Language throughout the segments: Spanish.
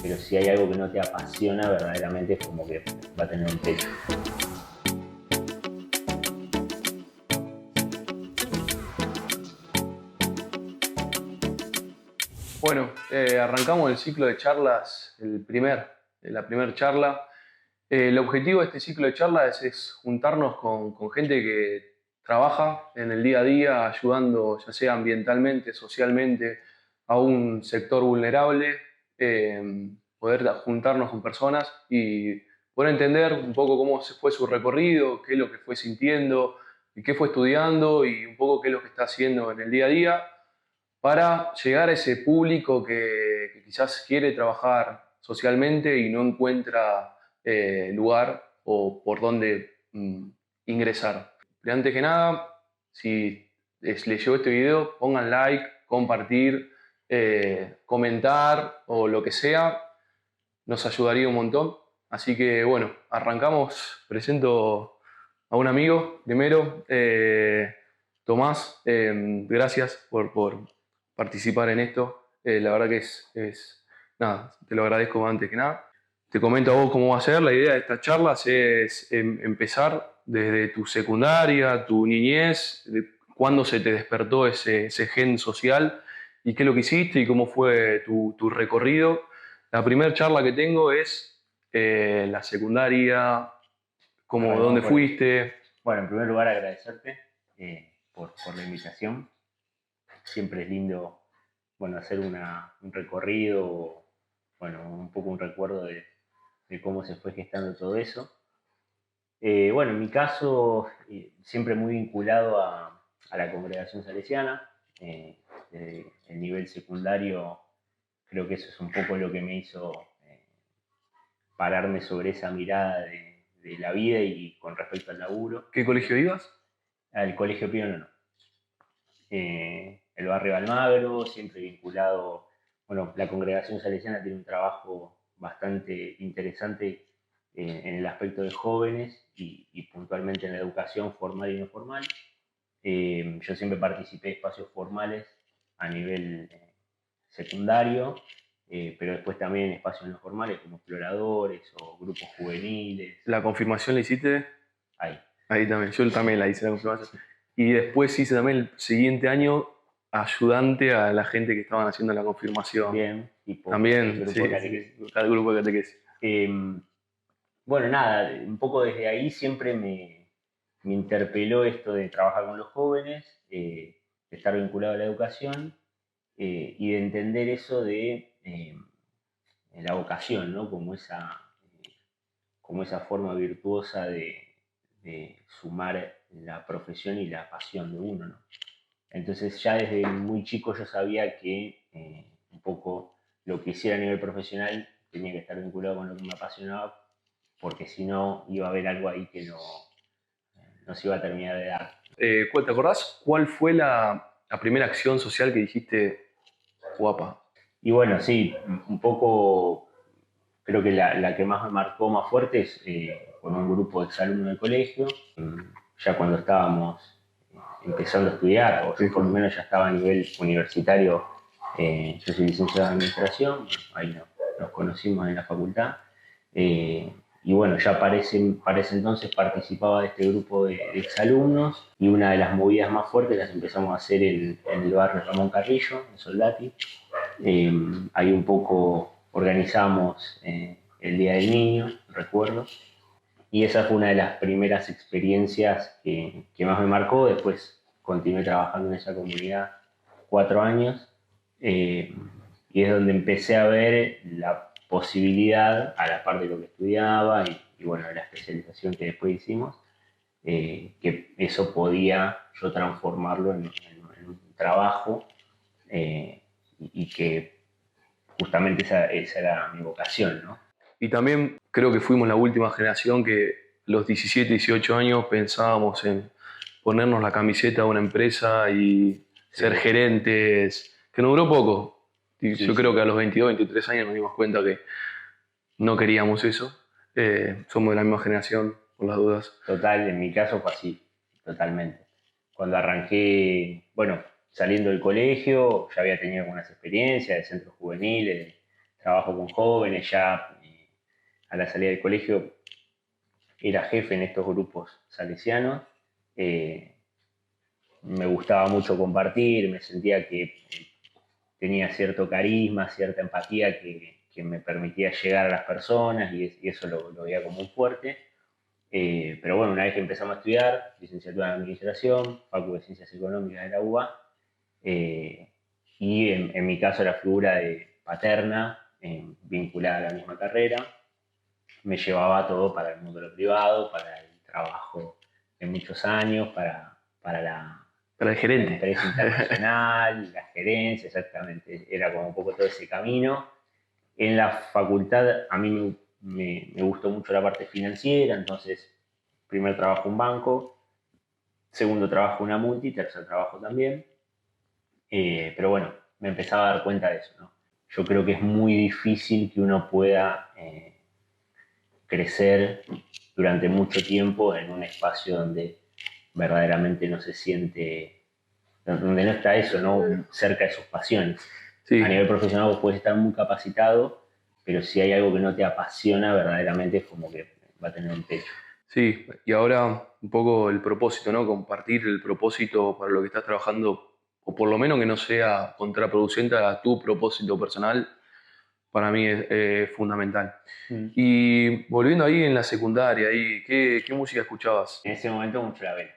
pero si hay algo que no te apasiona, verdaderamente es como que va a tener un techo. Bueno, arrancamos el ciclo de charlas, la primera charla. El objetivo de este ciclo de charlas es juntarnos con gente que trabaja en el día a día, ayudando ya sea ambientalmente, socialmente, a un sector vulnerable, poder juntarnos con personas y poder entender un poco cómo se fue su recorrido, qué es lo que fue sintiendo, y qué fue estudiando y un poco qué es lo que está haciendo en el día a día para llegar a ese público que quizás quiere trabajar socialmente y no encuentra lugar o por dónde ingresar. Pero antes que nada, si les llegó este video, pongan like, compartir, comentar o lo que sea, nos ayudaría un montón. Así que bueno, arrancamos. Presento a un amigo primero, Tomás. Gracias por participar en esto. La verdad que nada, te lo agradezco antes que nada. Te comento a vos cómo va a ser. La idea de estas charlas es empezar desde tu secundaria, tu niñez, de cuándo se te despertó ese gen social y qué es lo que hiciste y cómo fue tu recorrido. La primera charla que tengo es la secundaria, dónde Arrancamos por ahí. fuiste. Bueno, en primer lugar agradecerte por la invitación. Siempre es lindo, bueno, hacer un recorrido, bueno, un poco un recuerdo de cómo se fue gestando todo eso. Bueno, en mi caso, siempre muy vinculado a la congregación salesiana. Desde el nivel secundario, creo que eso es un poco lo que me hizo pararme sobre esa mirada de la vida y con respecto al laburo. ¿Qué colegio ibas? Al Colegio Pío no. El barrio Almagro, siempre vinculado, bueno, la congregación salesiana tiene un trabajo bastante interesante en el aspecto de jóvenes y puntualmente en la educación formal y no formal. Yo siempre participé de espacios formales a nivel secundario, pero después también en espacios no formales como exploradores o grupos juveniles, ¿La confirmación la hiciste? ahí. Ahí también, yo también la hice la confirmación. Y después hice también el siguiente año ayudante a la gente que estaban haciendo la confirmación. Bien, tipo También, grupo de sí, sí, catequesis. al grupo de catequesis. Eh, bueno, nada, un poco desde ahí siempre me interpeló esto de trabajar con los jóvenes, de estar vinculado a la educación y de entender eso de la vocación, ¿no? Como esa forma virtuosa de sumar la profesión y la pasión de uno, ¿no? Entonces ya desde muy chico yo sabía que un poco lo que hiciera a nivel profesional tenía que estar vinculado con lo que me apasionaba, porque si no iba a haber algo ahí que no se iba a terminar de dar. ¿Te acordás cuál fue la primera acción social que dijiste, guapa? Y bueno, sí, un poco creo que la que más me marcó más fuerte es con un grupo de exalumnos del colegio, ya cuando estábamos empezando a estudiar, o yo por lo menos ya estaba a nivel universitario. Yo soy licenciado en administración, ahí nos conocimos en la facultad. eh, y bueno, ya para ese entonces participaba de este grupo de exalumnos y una de las movidas más fuertes las empezamos a hacer en el barrio Ramón Carrillo, en Soldati. Ahí un poco organizamos el Día del Niño, recuerdo, y esa fue una de las primeras experiencias que más me marcó. Después continué trabajando en esa comunidad 4 años eh, y es donde empecé a ver la posibilidad, a la par de lo que estudiaba y bueno, la especialización que después hicimos, que eso podía yo transformarlo en un trabajo y que justamente esa era mi vocación, ¿no? Y también creo que fuimos la última generación que los 17, 18 años pensábamos en ponernos la camiseta de una empresa y ser Sí, gerentes, que nos duró poco. Y sí, yo creo sí. que a los 22, 23 años nos dimos cuenta que no queríamos eso. Somos de la misma generación, por las dudas. Total, en mi caso fue así, totalmente. Cuando arranqué, bueno, saliendo del colegio, ya había tenido algunas experiencias de centros juveniles, de trabajo con jóvenes, ya a la salida del colegio era jefe en estos grupos salesianos. Eh, Me gustaba mucho compartir, me sentía que tenía cierto carisma, cierta empatía que me permitía llegar a las personas y eso lo veía como un fuerte. Pero bueno, una vez que empezamos a estudiar, licenciatura en Administración, Facultad de Ciencias Económicas de la UBA, eh, y en mi caso la figura de paterna, vinculada a la misma carrera, me llevaba todo para el mundo de lo privado, para el trabajo de muchos años, para Para el la gerente. empresa internacional, la gerencia, exactamente. Era como un poco todo ese camino. En la facultad a mí me gustó mucho la parte financiera, entonces primer trabajo un banco, segundo trabajo una multi, tercer trabajo también. Pero bueno, me empezaba a dar cuenta de eso, ¿no? Yo creo que es muy difícil que uno pueda crecer durante mucho tiempo en un espacio donde verdaderamente no se siente, donde no está eso, ¿no? Cerca de sus pasiones. Sí, A nivel profesional vos puedes estar muy capacitado, pero si hay algo que no te apasiona, verdaderamente es como que va a tener un techo. sí. Y ahora un poco el propósito, ¿no? Compartir el propósito para lo que estás trabajando, o por lo menos que no sea contraproducente a tu propósito personal, para mí es fundamental. Mm. Y volviendo ahí en la secundaria, ahí, ¿qué música escuchabas? En ese momento mucho la vela.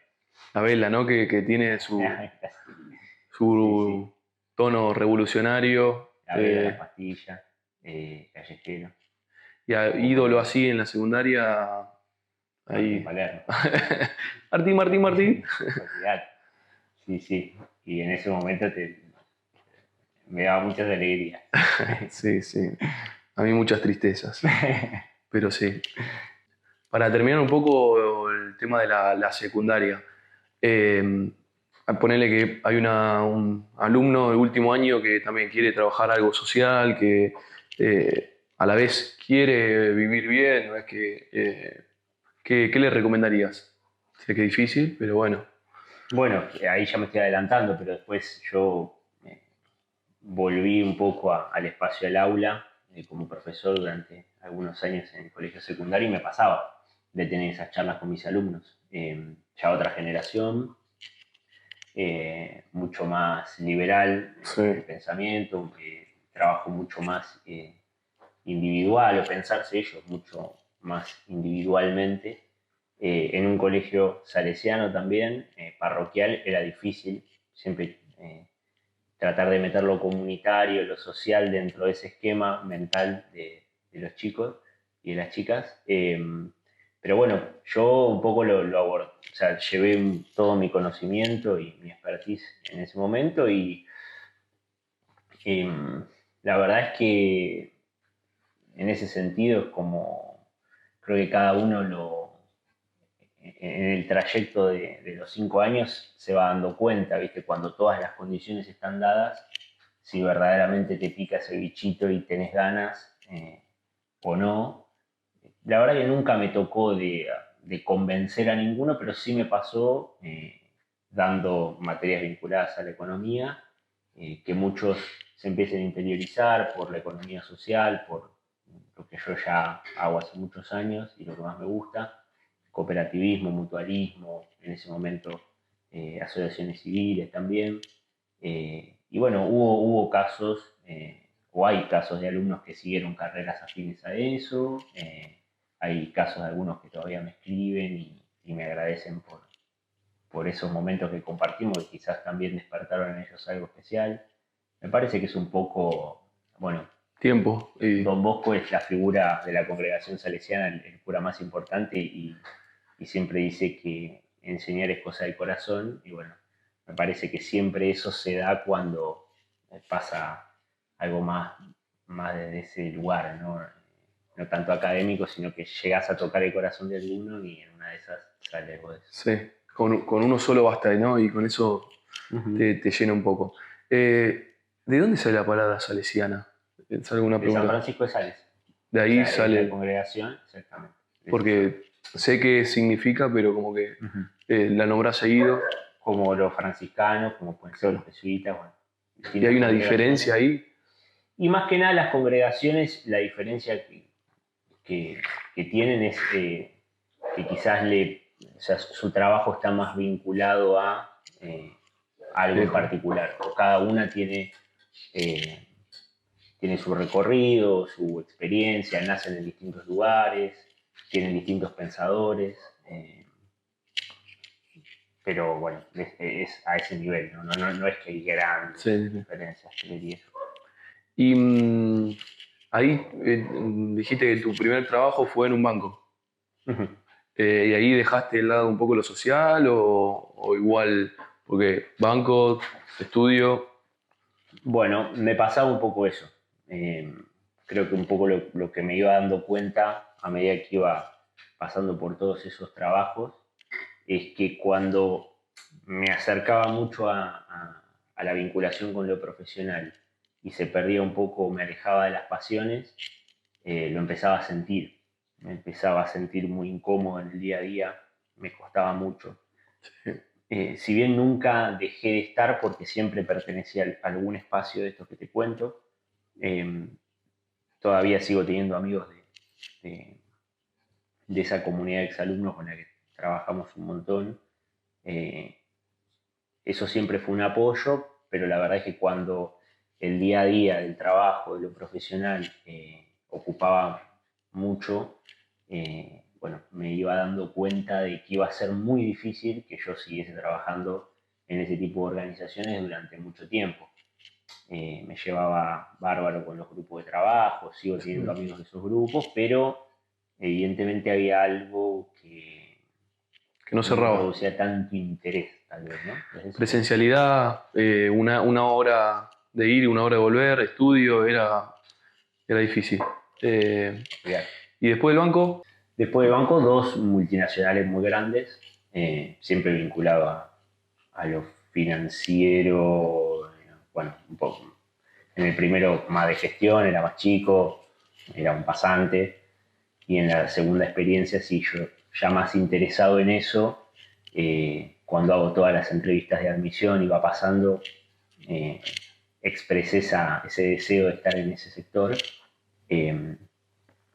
La Vela, ¿no? Que tiene Sí, sí. su tono revolucionario. La vela, las pastillas, callejero, Y a como ídolo ponerle así en la secundaria, Martín ahí. Palermo. Martín, Martín, Martín. Olvidate. Sí, sí. Y en ese momento me daba muchas alegrías. Sí, sí. A mí muchas tristezas, pero sí. Para terminar un poco el tema de la secundaria, eh, ponele que hay un alumno de último año que también quiere trabajar algo social, que a la vez quiere vivir bien, ¿no? Es que, ¿qué le recomendarías? Sé que es difícil, pero bueno. Bueno, ahí ya me estoy adelantando, pero después yo volví un poco al espacio del aula como profesor durante algunos años en el colegio secundario y me pasaba de tener esas charlas con mis alumnos. Ya otra generación, mucho más liberal Sí, en el pensamiento, trabajo mucho más individual o pensarse ellos mucho más individualmente. En un colegio salesiano también, parroquial, era difícil siempre tratar de meter lo comunitario, lo social dentro de ese esquema mental de los chicos y de las chicas. Pero bueno, yo un poco lo abordé, o sea, llevé todo mi conocimiento y mi expertise en ese momento y la verdad es que en ese sentido es como, creo que cada uno en el trayecto de los 5 años se va dando cuenta, ¿viste? Cuando todas las condiciones están dadas, si verdaderamente te pica ese bichito y tenés ganas o no. La verdad que nunca me tocó de convencer a ninguno, pero sí me pasó dando materias vinculadas a la economía, que muchos se empiecen a interiorizar por la economía social, por lo que yo ya hago hace muchos años y lo que más me gusta, cooperativismo, mutualismo, en ese momento asociaciones civiles también. Y bueno, hubo casos, o hay casos de alumnos que siguieron carreras afines a eso, hay casos de algunos que todavía me escriben y me agradecen por esos momentos que compartimos y quizás también despertaron en ellos algo especial. Me parece que es un poco, bueno, tiempo. Don Bosco es la figura de la congregación salesiana, el cura más importante y siempre dice que enseñar es cosa del corazón y bueno, me parece que siempre eso se da cuando pasa algo más desde ese lugar, ¿no? No tanto académico, sino que llegas a tocar el corazón de alguno y en una de esas sale algo de eso. Sí, con uno solo basta, ¿no? Y con eso Uh-huh. te llena un poco. ¿De dónde sale la palabra salesiana? ¿Es alguna De San pregunta? Francisco de Sales, De o ahí sea, es la sale, congregación, exactamente. De eso soy. porque sé qué significa, pero como que Uh-huh. la nombrás seguido. Como los franciscanos, como pueden ser los Claro. jesuitas, bueno, ¿Y distintas hay una congregaciones. diferencia ahí? Y más que nada las congregaciones, la diferencia que tienen es que quizás o sea, su trabajo está más vinculado a algo en particular. Cada una eh, tiene su recorrido, su experiencia, nacen en distintos lugares, tienen distintos pensadores, pero bueno, es a ese nivel, no es que hay grandes diferencias, creería yo. Y ahí dijiste que tu primer trabajo fue en un banco. Uh-huh. ¿Y ahí dejaste de lado un poco lo social o igual? Porque banco, estudio. Bueno, me pasaba un poco eso. Creo que un poco lo que me iba dando cuenta a medida que iba pasando por todos esos trabajos es que cuando me acercaba mucho a la vinculación con lo profesional y se perdía un poco, me alejaba de las pasiones, lo empezaba a sentir. Me empezaba a sentir muy incómodo en el día a día, me costaba mucho. Si bien nunca dejé de estar porque siempre pertenecía a algún espacio de estos que te cuento, eh, todavía sigo teniendo amigos de, de esa comunidad de exalumnos con la que trabajamos un montón. Eh, Eso siempre fue un apoyo, pero la verdad es que cuando el día a día del trabajo, de lo profesional, ocupaba mucho, bueno, me iba dando cuenta de que iba a ser muy difícil que yo siguiese trabajando en ese tipo de organizaciones durante mucho tiempo. Me llevaba bárbaro con los grupos de trabajo, sigo teniendo amigos de esos grupos, pero evidentemente había algo Que no no me cerraba. producía tanto interés, tal vez, ¿no? Presencialidad, una hora de ir y una hora de volver, estudio, era difícil. Y después del banco, Después del banco, dos multinacionales muy grandes, siempre vinculado a lo financiero, bueno, un poco. En el primero más de gestión, era más chico, era un pasante, y en la segunda experiencia sí, yo ya más interesado en eso, cuando hago todas las entrevistas de admisión y va pasando, eh, expresé ese deseo de estar en ese sector. eh,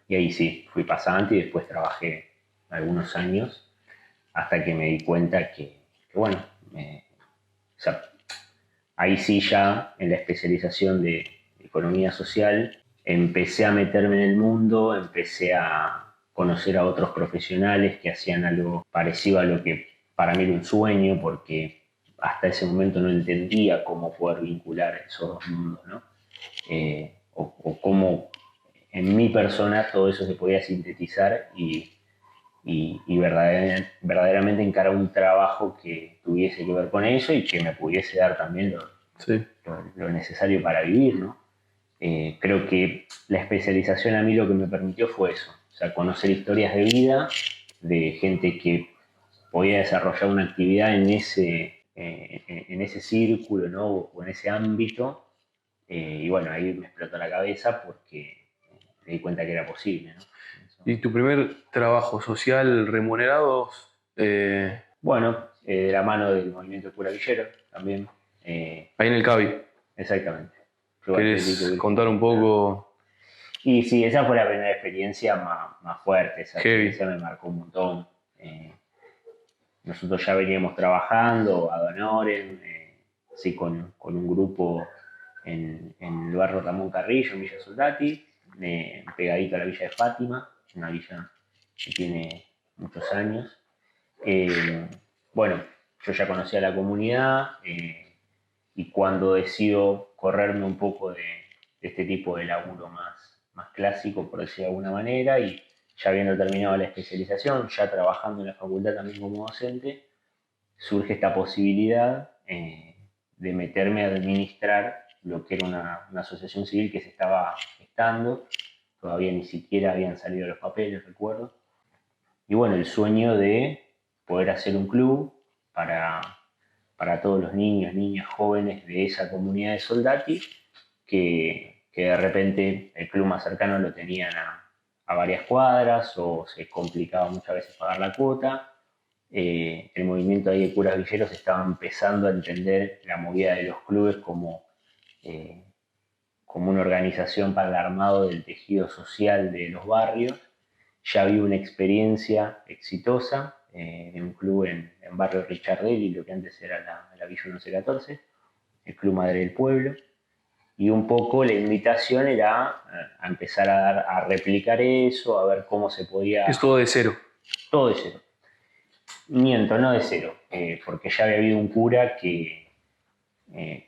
y ahí sí, fui pasante y después trabajé algunos años hasta que me di cuenta que bueno, o sea, ahí sí ya en la especialización de economía social empecé a meterme en el mundo, empecé a conocer a otros profesionales que hacían algo parecido a lo que para mí era un sueño, porque hasta ese momento no entendía cómo poder vincular esos dos mundos, ¿no? O cómo en mi persona todo eso se podía sintetizar y verdaderamente encarar un trabajo que tuviese que ver con eso y que me pudiese dar también sí. lo necesario para vivir, ¿no? Creo que la especialización a mí lo que me permitió fue eso, o sea, conocer historias de vida de gente que podía desarrollar una actividad en ese círculo, ¿no? O en ese ámbito, y bueno, ahí me explotó la cabeza porque me di cuenta que era posible, ¿no? ¿Y tu primer trabajo social remunerado? Bueno, de la mano del movimiento Cura Villero también. Ahí en el CABI. Exactamente. Club Atlético ¿Querés Virgen contar un Capital. poco? Y sí, esa fue la primera experiencia más fuerte. Esa Heavy. experiencia me marcó un montón. Nosotros ya veníamos trabajando ad honorem, sí, con un grupo en el barrio Ramón Carrillo, en Villa Soldati, pegadito a la Villa de Fátima, una villa que tiene muchos años. Bueno, yo ya conocía la comunidad y cuando decido correrme un poco de este tipo de laburo más clásico, por decirlo de alguna manera, y ya habiendo terminado la especialización, ya trabajando en la facultad también como docente, surge esta posibilidad de meterme a administrar lo que era una asociación civil que se estaba gestando, todavía ni siquiera habían salido los papeles, recuerdo. Y bueno, el sueño de poder hacer un club para, para todos los niños, niñas, jóvenes de esa comunidad de Soldati, que de repente el club más cercano lo tenían a varias cuadras o se complicaba muchas veces pagar la cuota. El movimiento ahí de curas villeros estaba empezando a entender la movida de los clubes eh, como una organización para el armado del tejido social de los barrios. Ya había una experiencia exitosa en un club en barrio Richardelli, lo que antes era la Villa 1114, el Club Madre del Pueblo. Y un poco la invitación era a empezar a replicar eso, a ver cómo se podía... Es todo de cero. Todo de cero. Miento, no de cero, porque ya había habido un cura que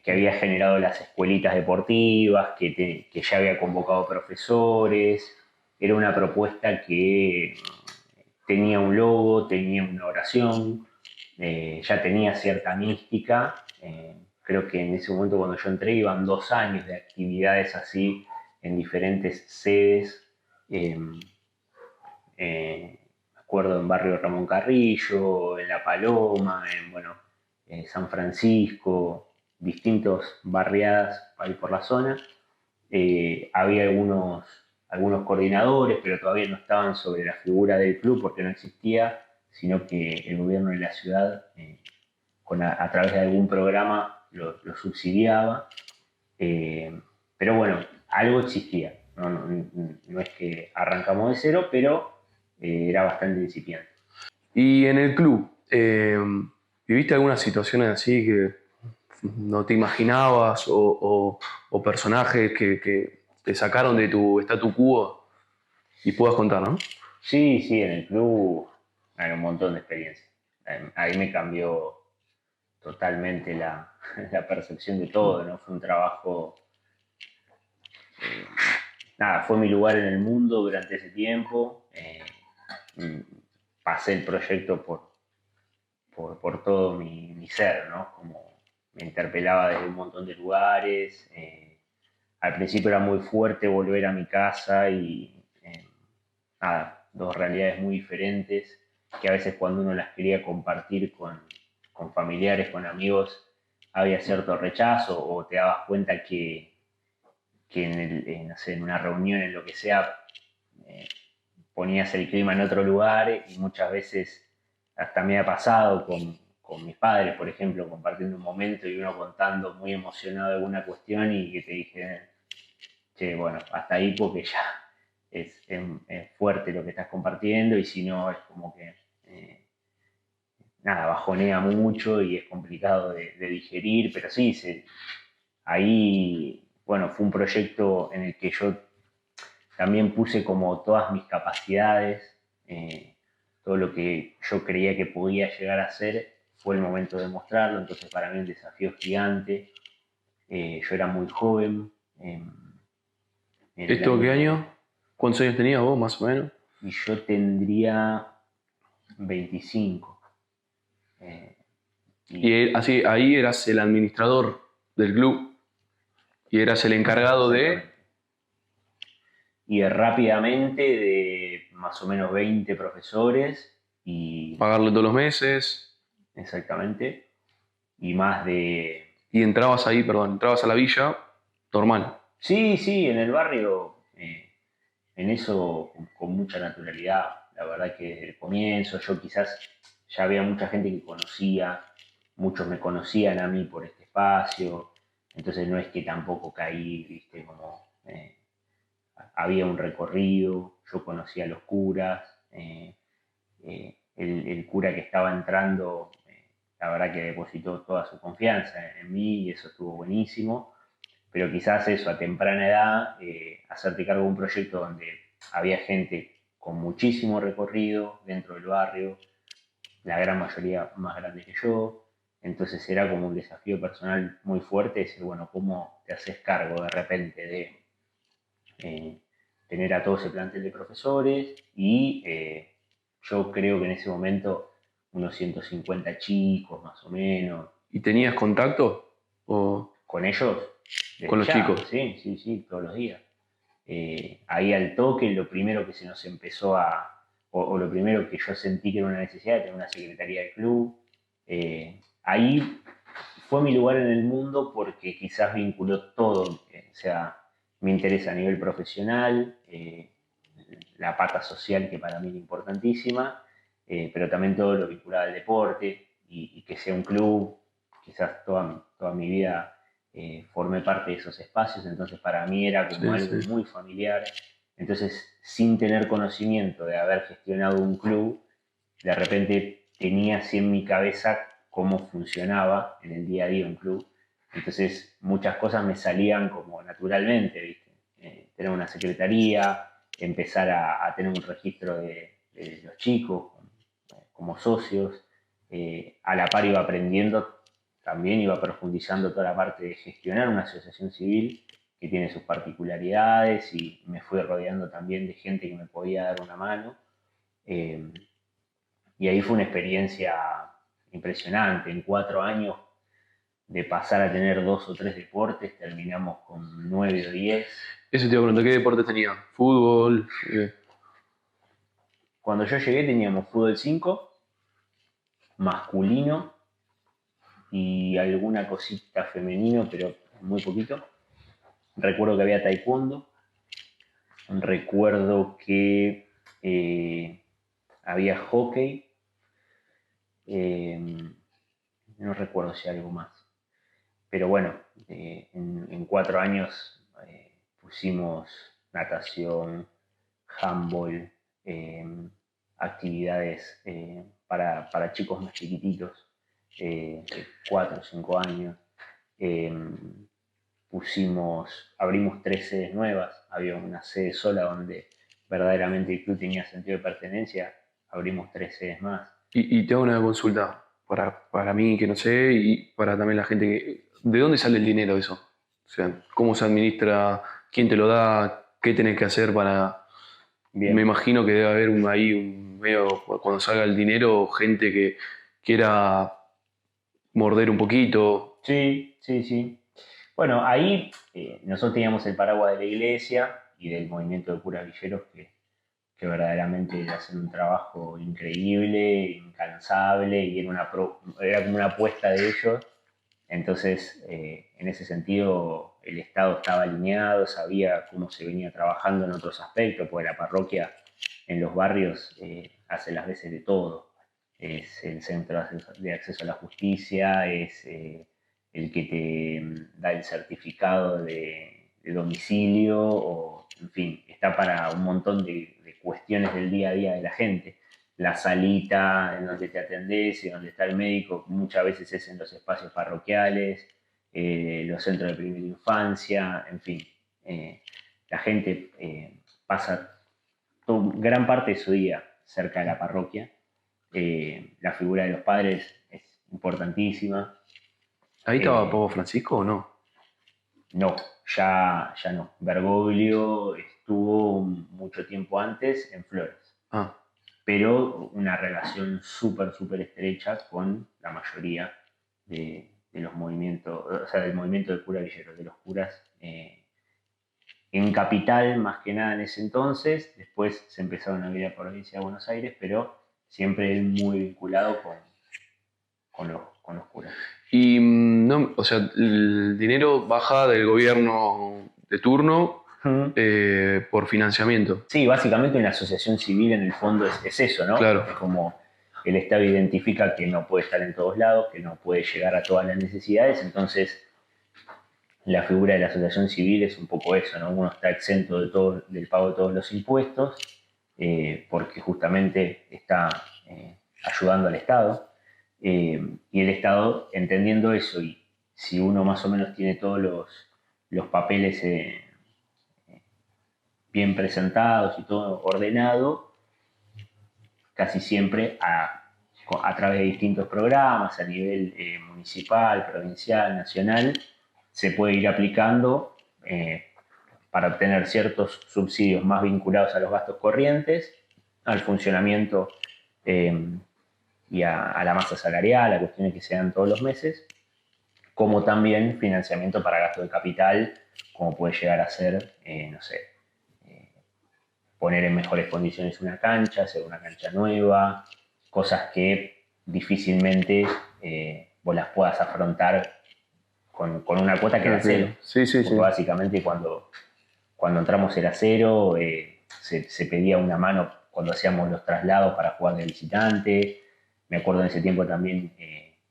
había generado las escuelitas deportivas, que ya había convocado profesores. Era una propuesta que tenía un logo, tenía una oración, ya tenía cierta mística. Creo que en ese momento cuando yo entré iban 2 años de actividades así en diferentes sedes. Me acuerdo en barrio Ramón Carrillo, en La Paloma, en San Francisco, distintos barriadas ahí por la zona. Había algunos coordinadores, pero todavía no estaban sobre la figura del club porque no existía, sino que el gobierno de la ciudad, a través de algún programa, lo subsidiaba. Pero bueno, algo existía. No es que arrancamos de cero, pero era bastante incipiente. Y en el club, ¿viviste algunas situaciones así que no te imaginabas o personajes que te sacaron de tu statu quo y puedas contar, ¿no? Sí, sí, en el club hay un montón de experiencias. Ahí me cambió totalmente la percepción de todo, ¿no? Fue un trabajo, nada, fue mi lugar en el mundo durante ese tiempo. Pasé el proyecto por todo mi ser, ¿no? Como me interpelaba desde un montón de lugares. Al principio era muy fuerte volver a mi casa y nada, 2 realidades muy diferentes que a veces cuando uno las quería compartir con familiares, con amigos, había cierto rechazo o te dabas cuenta que no sé, en una reunión, en lo que sea, eh, ponías el clima en otro lugar y muchas veces hasta me ha pasado con mis padres, por ejemplo, compartiendo un momento y uno contando muy emocionado de alguna cuestión y que te dije, che, bueno, hasta ahí porque ya es fuerte lo que estás compartiendo y si no es como que, nada, bajonea mucho y es complicado de digerir, pero sí, ahí, bueno, fue un proyecto en el que yo también puse como todas mis capacidades, todo lo que yo creía que podía llegar a ser, fue el momento de mostrarlo, entonces para mí un desafío gigante. Yo era muy joven, en el ¿Esto qué año, año? ¿Cuántos años tenías vos, más o menos? y yo tendría 25. eh, Y y así, ahí eras el administrador del club y eras el encargado de exactamente. Y rápidamente de más o menos 20 profesores y pagarle todos los meses. exactamente, y más de... Y entrabas ahí, perdón, entrabas a la villa normal. Sí, sí, en el barrio, en eso con mucha naturalidad. La verdad que desde el comienzo yo quizás ya había mucha gente que conocía, muchos me conocían a mí por este espacio, entonces no es que tampoco caí, viste, como había un recorrido, yo conocía a los curas, el cura que estaba entrando, la verdad que depositó toda su confianza en mí y eso estuvo buenísimo, pero quizás eso a temprana edad, hacerte cargo de un proyecto donde había gente con muchísimo recorrido dentro del barrio, la gran mayoría más grande que yo, entonces era como un desafío personal muy fuerte decir, bueno, ¿cómo te haces cargo de repente de eh, tener a todo ese plantel de profesores? Y yo creo que en ese momento unos 150 chicos más o menos, ¿Y tenías contacto o con ellos, con desde los ya, chicos? sí, sí, sí, todos los días. Ahí al toque, lo primero que se nos empezó o lo primero que yo sentí que era una necesidad, de tener una secretaría del club. Ahí fue mi lugar en el mundo porque quizás vinculó todo, o sea, mi interés a nivel profesional, la pata social que para mí era importantísima, pero también todo lo vinculado al deporte y que sea un club, quizás toda mi vida formé parte de esos espacios, entonces para mí era como Sí, algo sí. muy familiar. Entonces, sin tener conocimiento de haber gestionado un club, de repente tenía así en mi cabeza cómo funcionaba en el día a día un club. Entonces, muchas cosas me salían como naturalmente, ¿viste? Tener una secretaría, empezar a tener un registro de los chicos como socios. A la par iba aprendiendo, también iba profundizando toda la parte de gestionar una asociación civil que tiene sus particularidades y me fui rodeando también de gente que me podía dar una mano. Eh, y ahí fue una experiencia impresionante. En 4 años, de pasar a tener 2 o 3 deportes, terminamos con 9 o 10. Eso te iba a preguntar, ¿qué deportes tenía? ¿Fútbol? Cuando yo llegué teníamos fútbol 5 masculino y alguna cosita femenino, pero muy poquito. Recuerdo que había taekwondo, recuerdo que había hockey, eh, no recuerdo si algo más. Pero bueno, en 4 años pusimos natación, handball, eh, actividades para chicos más chiquititos, de 4 o 5 años. Eh, abrimos 3 sedes nuevas, había una sede sola donde verdaderamente el club tenía sentido de pertenencia, abrimos 3 sedes más. Y te hago una consulta para mí que no sé y para también la gente que... ¿De dónde sale el dinero de eso? O sea, ¿cómo se administra? ¿Quién te lo da? ¿Qué tenés que hacer para...? Me Bien, imagino que debe haber ahí un medio, cuando salga el dinero, gente que quiera morder un poquito. sí, sí, sí. Bueno, ahí nosotros teníamos el paraguas de la iglesia y del movimiento de curas villeros que verdaderamente hacen un trabajo increíble, incansable y era como una apuesta de ellos. Entonces, en ese sentido, el Estado estaba alineado, sabía cómo se venía trabajando en otros aspectos, porque la parroquia en los barrios hace las veces de todo. Es el centro de acceso a la justicia, es el que te da el certificado de domicilio, o en fin, está para un montón de cuestiones del día a día de la gente. La salita en donde te atendés y donde está el médico muchas veces es en los espacios parroquiales, los centros de primera infancia, en fin. La gente pasa gran parte de su día cerca de la parroquia. La figura de los padres es importantísima. ¿Ahí estaba Eh, Papa Francisco o no? no, ya no. Bergoglio estuvo mucho tiempo antes en Flores, Ah, pero una relación súper, súper estrecha con la mayoría de los movimientos, o sea, del movimiento de cura villeros, de los curas en Capital, más que nada en ese entonces. Después se empezaron a abrir a provincia de Buenos Aires, pero siempre él muy vinculado con los curas. y no, o sea, el dinero baja del gobierno de turno Hmm. por financiamiento. Sí, básicamente una asociación civil en el fondo es eso, ¿no? Claro. Es como el Estado identifica que no puede estar en todos lados, que no puede llegar a todas las necesidades, entonces la figura de la asociación civil es un poco eso, ¿no? Uno está exento del pago de todos los impuestos, porque justamente está ayudando al Estado, y el Estado, entendiendo eso, y si uno más o menos tiene todos los papeles bien presentados y todo ordenado, casi siempre a través de distintos programas a nivel municipal, provincial, nacional, se puede ir aplicando para obtener ciertos subsidios más vinculados a los gastos corrientes, al funcionamiento eh, y a la masa salarial, a cuestiones que se dan todos los meses, como también financiamiento para gasto de capital, como puede llegar a ser, no sé, poner en mejores condiciones una cancha, hacer una cancha nueva, cosas que difícilmente vos las puedas afrontar con una cuota que era Ok. cero. Sí, sí, Porque sí. básicamente cuando entramos era cero, se pedía una mano cuando hacíamos los traslados para jugar de visitante. Me acuerdo en ese tiempo también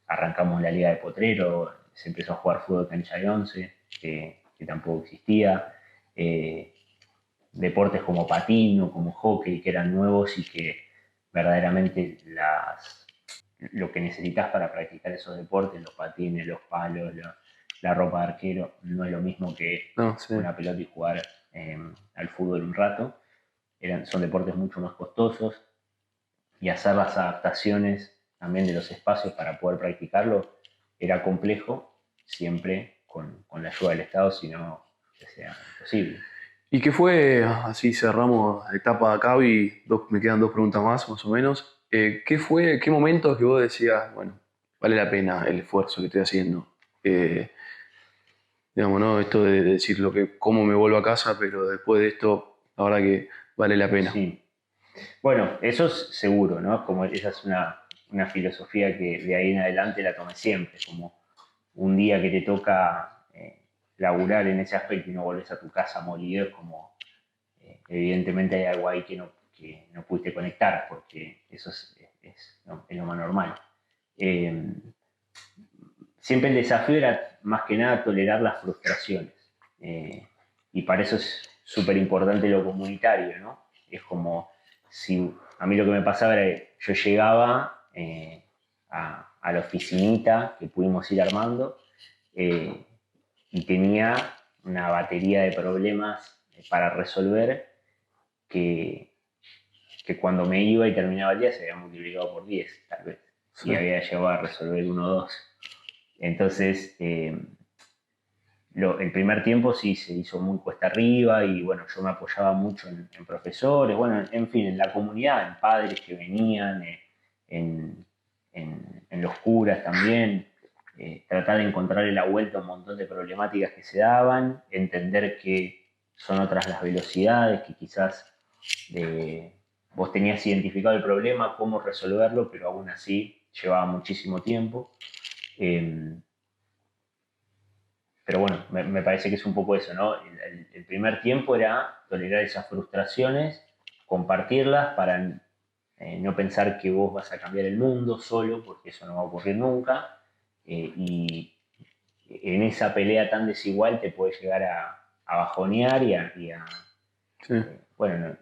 arrancamos la Liga de Potrero, se empezó a jugar fútbol cancha de 11, que tampoco existía. Deportes como patino, como hockey, que eran nuevos y que verdaderamente lo que necesitas para practicar esos deportes, los patines, los palos, la ropa de arquero, no es lo mismo que No, sí. una pelota y jugar al fútbol un rato. Son deportes mucho más costosos y hacer las adaptaciones también de los espacios para poder practicarlo era complejo, siempre con la ayuda del Estado, si no que sea imposible. ¿Y qué fue, así cerramos la etapa de acá y me quedan dos preguntas más o menos? ¿Qué momentos que vos decías, bueno, vale la pena el esfuerzo que estoy haciendo? Digamos, ¿no? Esto de decir cómo me vuelvo a casa, pero después de esto, la verdad que vale la pena. Sí. Bueno, eso es seguro, ¿no? Como esa es una filosofía que de ahí en adelante la tomé siempre, como un día que te toca laburar en ese aspecto y no volvés a tu casa molido, es como evidentemente hay algo ahí que no pudiste conectar, porque eso es lo más normal. Eh, Siempre el desafío era más que nada tolerar las frustraciones. Eh, y para eso es súper importante lo comunitario, ¿no? Es como si a mí lo que me pasaba era que yo llegaba a la oficinita que pudimos ir armando eh, y tenía una batería de problemas para resolver que, que cuando me iba y terminaba el día se había multiplicado por 10 tal vez, Sí. y había llegado a resolver uno o dos. Entonces, el primer tiempo sí se hizo muy cuesta arriba y bueno, yo me apoyaba mucho en profesores, bueno, en fin, en la comunidad, en padres que venían, en, en los curas también, tratar de encontrarle la vuelta a un montón de problemáticas que se daban, entender que son otras las velocidades, que quizás vos tenías identificado el problema, cómo resolverlo, pero aún así llevaba muchísimo tiempo. Eh, pero bueno, me parece que es un poco eso, ¿no? El primer tiempo era tolerar esas frustraciones, compartirlas para no pensar que vos vas a cambiar el mundo solo, porque eso no va a ocurrir nunca. Y en esa pelea tan desigual te puede llegar a bajonear Sí. bueno,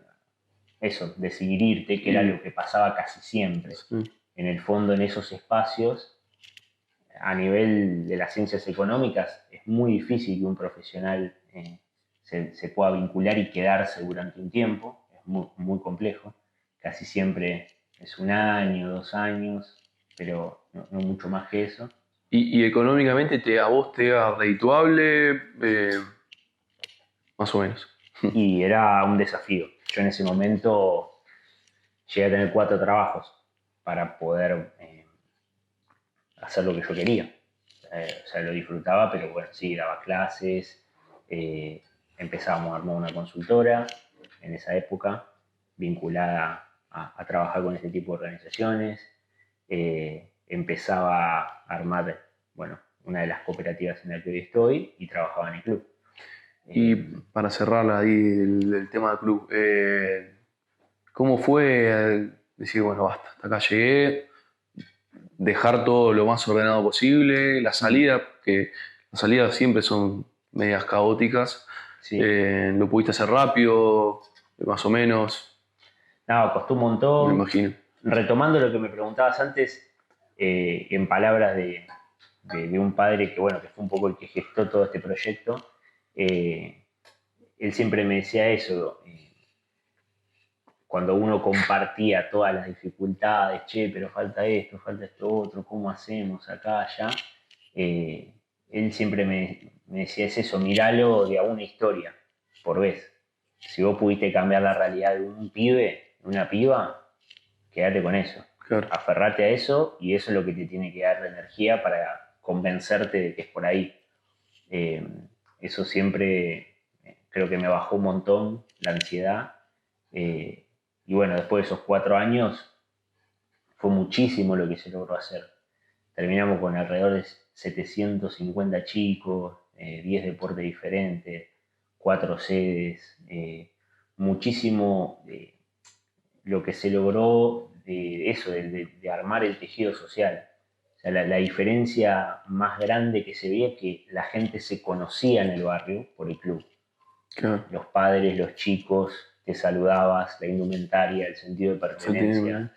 eso, decidir irte, que era lo que pasaba casi siempre. Sí. En el fondo, en esos espacios, a nivel de las ciencias económicas, es muy difícil que un profesional se pueda vincular y quedarse durante un tiempo, es muy complejo, casi siempre es un año, 2 años, pero no mucho más que eso. ¿Y económicamente a vos te era redituable? Más o menos. Y era un desafío. Yo en ese momento llegué a tener 4 trabajos para poder hacer lo que yo quería. O sea, lo disfrutaba, pero bueno, sí, daba clases, empezábamos a armar una consultora en esa época, vinculada a trabajar con este tipo de organizaciones. Empezaba a armar, bueno, una de las cooperativas en la que hoy estoy y trabajaba en el club. Y para cerrar ahí el tema del club, ¿cómo fue decir, bueno, basta, hasta acá llegué, dejar todo lo más ordenado posible, que las salidas siempre son medias caóticas, Sí. lo pudiste hacer rápido, más o menos, No, costó un me montón. imagino. Retomando lo que me preguntabas antes, en palabras de un padre que, bueno, que fue un poco el que gestó todo este proyecto, eh, él siempre me decía eso, cuando uno compartía todas las dificultades, che, pero falta esto otro, ¿cómo hacemos acá, allá? Eh, Él siempre me decía, es eso, miralo de a una historia por vez. Si vos pudiste cambiar la realidad de un pibe, de una piba, quédate con eso. Claro. Aferrate a eso y eso es lo que te tiene que dar la energía para convencerte de que es por ahí. Eh, Eso siempre creo que me bajó un montón la ansiedad. Eh, y bueno, después de esos 4 años fue muchísimo lo que se logró hacer. Terminamos con alrededor de 750 chicos, 10 deportes diferentes, 4 sedes, muchísimo lo que se logró de eso, de armar el tejido social. O sea, la diferencia más grande que se veía es que la gente se conocía en el barrio por el club. Claro. Los padres, los chicos, te saludabas, la indumentaria, el sentido de Eso tiene pertenencia.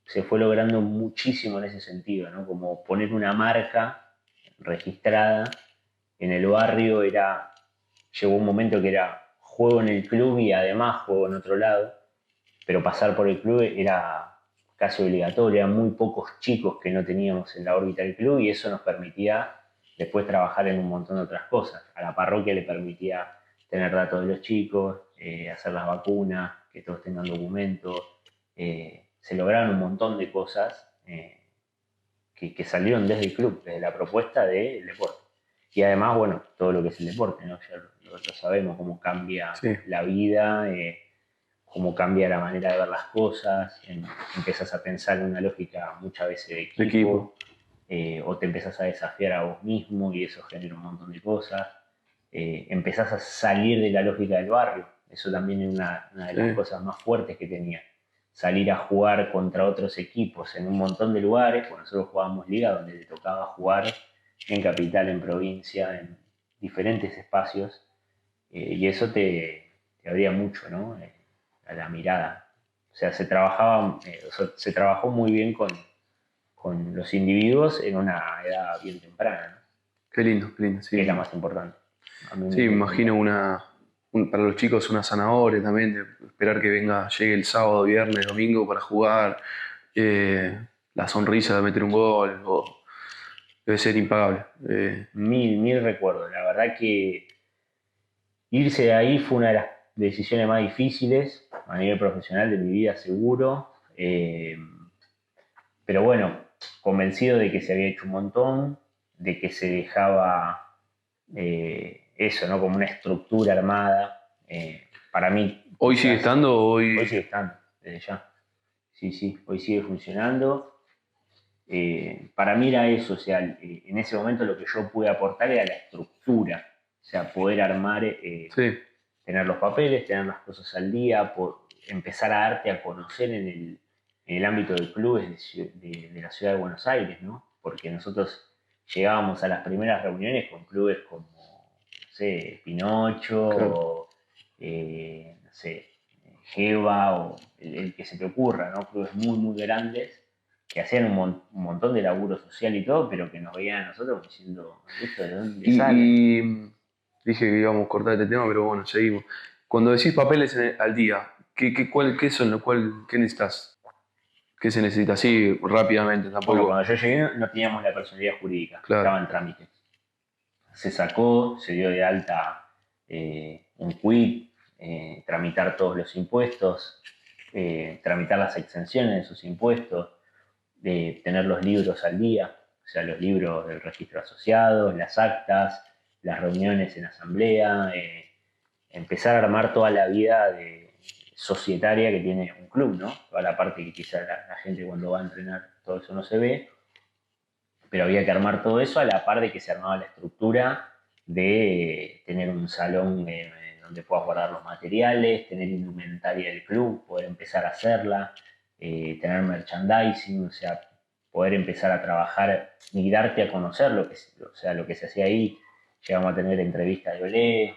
Se fue logrando muchísimo en ese sentido, ¿no? Como poner una marca registrada en el barrio llegó un momento que era juego en el club y además juego en otro lado, pero pasar por el club era casi obligatorio, eran muy pocos chicos que no teníamos en la órbita del club y eso nos permitía después trabajar en un montón de otras cosas. A la parroquia le permitía tener datos de los chicos, hacer las vacunas, que todos tengan documentos, se lograron un montón de cosas que salieron desde el club, desde la propuesta del deporte. Y además, bueno, todo lo que es el deporte, ¿no? Ya lo sabemos, cómo cambia Sí. la vida, cómo cambia la manera de ver las cosas, empezás a pensar en una lógica muchas veces de equipo. O te empezás a desafiar a vos mismo y eso genera un montón de cosas. Empezás a salir de la lógica del barrio, eso también es una de las cosas más fuertes que tenía. Salir a jugar contra otros equipos en un montón de lugares, pues nosotros jugábamos liga donde te tocaba jugar en capital, en provincia, en diferentes espacios, y eso te abría mucho, ¿no? A la mirada. O sea, se trabajó muy bien con los individuos en una edad bien temprana, ¿no? Qué lindo, sí. Que es la más importante. Sí, me imagino para los chicos una zanahoria también, de esperar que llegue el sábado, viernes, domingo para jugar, la sonrisa de meter un gol, debe ser impagable. Mil recuerdos. La verdad que irse de ahí fue una de las decisiones más difíciles a nivel profesional de mi vida, seguro. Pero bueno, convencido de que se había hecho un montón, de que se dejaba eso, ¿no? Como una estructura armada. Para mí. ¿Hoy sigue estando? Hoy sigue estando, desde ya. Sí, hoy sigue funcionando. Para mí era eso, o sea, en ese momento lo que yo pude aportar era la estructura, o sea, poder armar, tener los papeles, tener las cosas al día, empezar a darte a conocer en el ámbito de clubes de la ciudad de Buenos Aires, ¿no? Porque nosotros llegábamos a las primeras reuniones con clubes como, no sé, Pinocho, o, no sé, Geva, o el que se te ocurra, ¿no? Clubes muy grandes que hacían un montón de laburo social y todo, pero que nos veían a nosotros diciendo, ¿esto de dónde sale? Y dije que íbamos a cortar este tema, pero bueno, seguimos. Cuando decís papeles al día, ¿qué son? ¿Qué necesitas? ¿Qué se necesita? Así rápidamente, tampoco. Bueno, cuando yo llegué no teníamos la personalidad jurídica, Claro. estaba en trámite. Se sacó, se dio de alta un quit, tramitar todos los impuestos, tramitar las exenciones de esos impuestos, tener los libros al día, o sea, los libros del registro asociado, las actas, las reuniones en asamblea, empezar a armar toda la vida societaria que tiene un club, ¿no? Toda la parte que quizá la gente cuando va a entrenar, todo eso no se ve, pero había que armar todo eso a la par de que se armaba la estructura de tener un salón donde puedas guardar los materiales, tener indumentaria del club, poder empezar a hacerla, tener merchandising, o sea, poder empezar a trabajar y darte a conocer lo que se hacía ahí. Llegamos a tener entrevistas de Olé,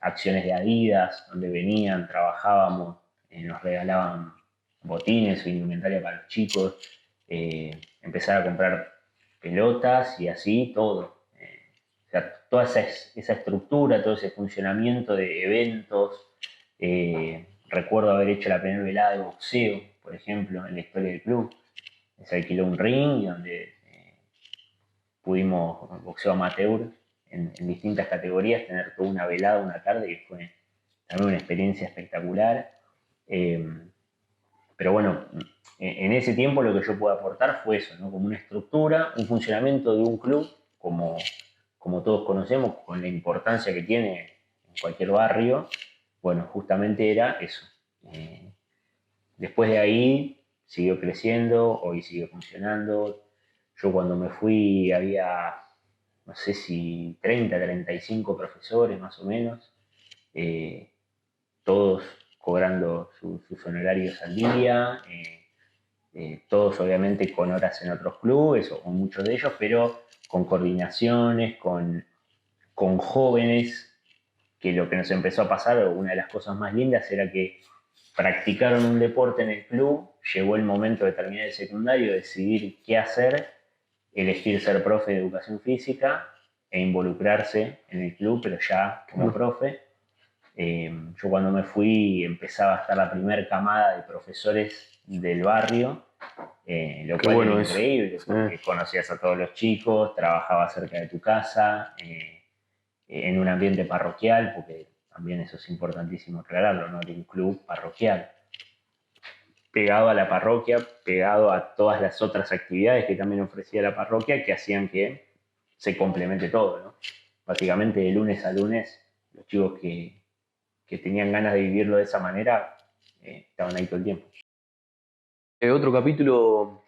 acciones de Adidas, donde venían, trabajábamos, nos regalaban botines o indumentaria para los chicos, empezar a comprar pelotas y así todo. O sea, toda esa estructura, todo ese funcionamiento de eventos. Recuerdo haber hecho la primera velada de boxeo, por ejemplo, en la historia del club. Se alquiló un ring donde pudimos, boxeo amateur, en distintas categorías, tener toda una velada una tarde que fue también una experiencia espectacular. Pero bueno, en ese tiempo lo que yo pude aportar fue eso, ¿no? Como una estructura, un funcionamiento de un club, como todos conocemos, con la importancia que tiene en cualquier barrio. Bueno, justamente era eso. Después de ahí siguió creciendo, hoy sigue funcionando. Yo cuando me fui había, no sé si 35 profesores más o menos, todos cobrando sus honorarios al día. todos obviamente con horas en otros clubes, o muchos de ellos, pero con coordinaciones, con jóvenes, que lo que nos empezó a pasar, o una de las cosas más lindas, era que practicaron un deporte en el club, llegó el momento de terminar el secundario, decidir qué hacer, elegir ser profe de educación física e involucrarse en el club, pero ya como profe. Yo cuando me fui empezaba a estar la primera camada de profesores del barrio, lo Qué cual era bueno eso. increíble Sí. porque conocías a todos los chicos, trabajabas cerca de tu casa, en un ambiente parroquial, porque también eso es importantísimo aclararlo, ¿no? De un club parroquial, pegado a la parroquia, pegado a todas las otras actividades que también ofrecía la parroquia, que hacían que se complemente todo, ¿no? Básicamente de lunes a lunes, los chicos que tenían ganas de vivirlo de esa manera, estaban ahí todo el tiempo. Otro capítulo,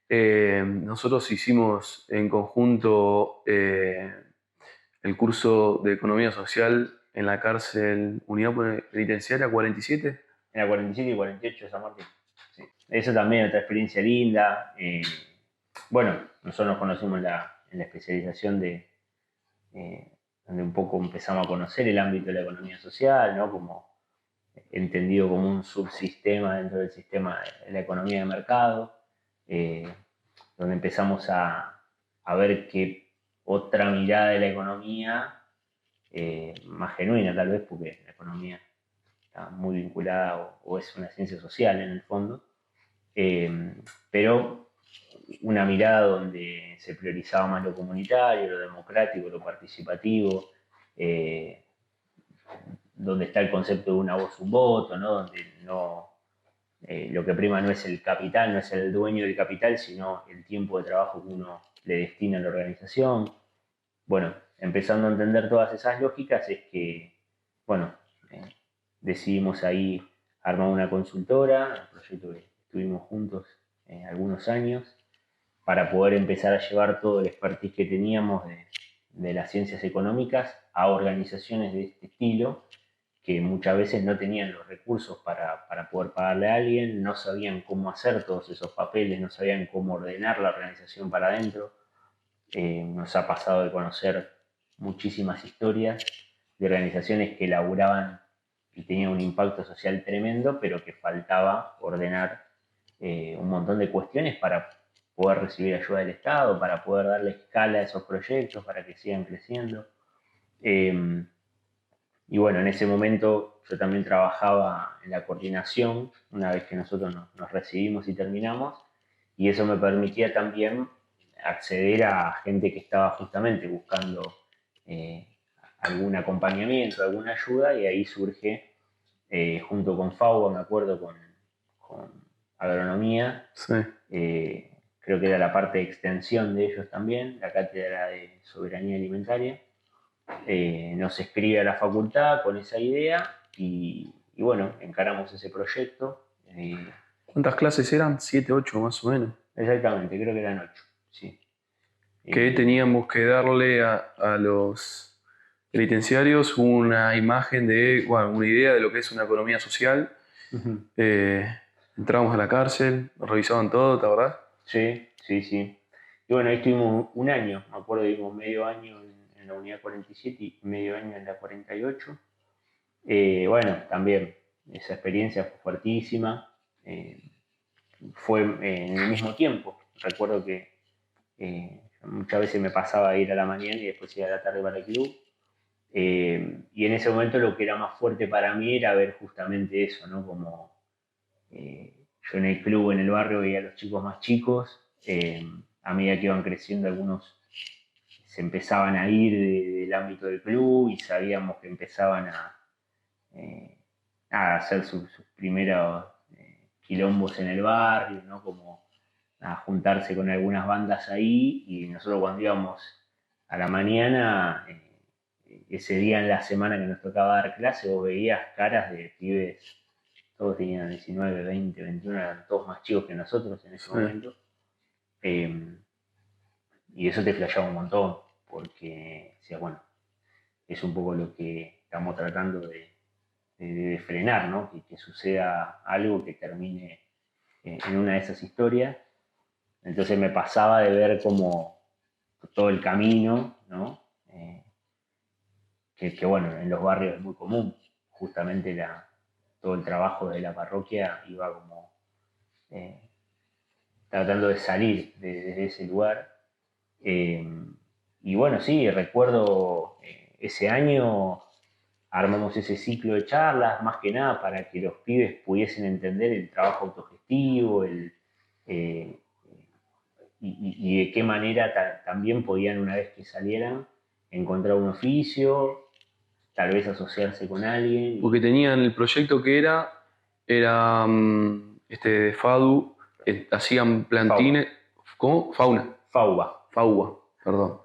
nosotros hicimos en conjunto el curso de Economía Social en la cárcel Unidad Penitenciaria 47. En la 47 y 48 de San Martín. Sí. Eso también es otra experiencia linda. Bueno, nosotros nos conocimos en la especialización eh, donde un poco empezamos a conocer el ámbito de la economía social, ¿no? Como entendido como un subsistema dentro del sistema de la economía de mercado, eh, donde empezamos a ver que otra mirada de la economía, más genuina tal vez, porque la economía está muy vinculada o es una ciencia social en el fondo, eh, pero una mirada donde se priorizaba más lo comunitario, lo democrático, lo participativo, eh, donde está el concepto de una voz, un voto, ¿no? Donde no, lo que prima no es el capital, no es el dueño del capital, sino el tiempo de trabajo que uno le destina a la organización. Bueno, empezando a entender todas esas lógicas es que, bueno, eh, decidimos ahí armar una consultora, un proyecto que estuvimos juntos algunos años, para poder empezar a llevar todo el expertise que teníamos de las ciencias económicas a organizaciones de este estilo, que muchas veces no tenían los recursos para poder pagarle a alguien, no sabían cómo hacer todos esos papeles, no sabían cómo ordenar la organización para adentro. Nos ha pasado de conocer muchísimas historias de organizaciones que laburaban y tenían un impacto social tremendo, pero que faltaba ordenar un montón de cuestiones para poder recibir ayuda del Estado, para poder darle escala a esos proyectos, para que sigan creciendo. Eh, y bueno, en ese momento yo también trabajaba en la coordinación, una vez que nosotros nos recibimos y terminamos, y eso me permitía también acceder a gente que estaba justamente buscando eh, algún acompañamiento, alguna ayuda, y ahí surge, junto con FAUA, me acuerdo, con agronomía, Sí. creo que era la parte de extensión de ellos también, la cátedra de soberanía alimentaria, nos escribe a la facultad con esa idea y bueno, encaramos ese proyecto. ¿Cuántas clases eran? 7, 8 más o menos. Exactamente, creo que eran 8, sí. Que teníamos que darle a los penitenciarios una imagen de, bueno, una idea de lo que es una economía social. Uh-huh. Entramos a la cárcel, nos revisaban todo, ¿te acordás? Sí, sí, sí. Y bueno, ahí estuvimos un año, me acuerdo, vivimos medio año en la unidad 47 y medio año en la 48. Bueno, también esa experiencia fue fuertísima. Fue en el mismo tiempo. Recuerdo que muchas veces me pasaba a ir a la mañana y después ir a la tarde para el club. Y en ese momento lo que era más fuerte para mí era ver justamente eso, ¿no? Como yo en el club, en el barrio, veía a los chicos más chicos, a medida que iban creciendo algunos se empezaban a ir del ámbito del club y sabíamos que empezaban eh, a hacer sus primeros quilombos en el barrio, ¿no? Como a juntarse con algunas bandas ahí y nosotros cuando íbamos a la mañana, ese día en la semana que nos tocaba dar clase, vos veías caras de pibes, todos tenían 19, 20, 21, eran todos más chicos que nosotros en ese Sí. momento, eh, y eso te flasheaba un montón, porque decía, bueno, es un poco lo que estamos tratando de frenar, ¿no? Que suceda algo que termine en una de esas historias. Entonces me pasaba de ver como todo el camino, ¿no? Que bueno, en los barrios es muy común. Justamente todo el trabajo de la parroquia iba como eh, tratando de salir desde ese lugar. Eh, y bueno, sí, recuerdo ese año armamos ese ciclo de charlas, más que nada para que los pibes pudiesen entender el trabajo autogestivo, eh, y de qué manera también podían, una vez que salieran, encontrar un oficio, tal vez asociarse con alguien. Porque tenían el proyecto que era de FADU, hacían plantines. ¿Cómo? Fauna. FAUBA. FAUBA, perdón.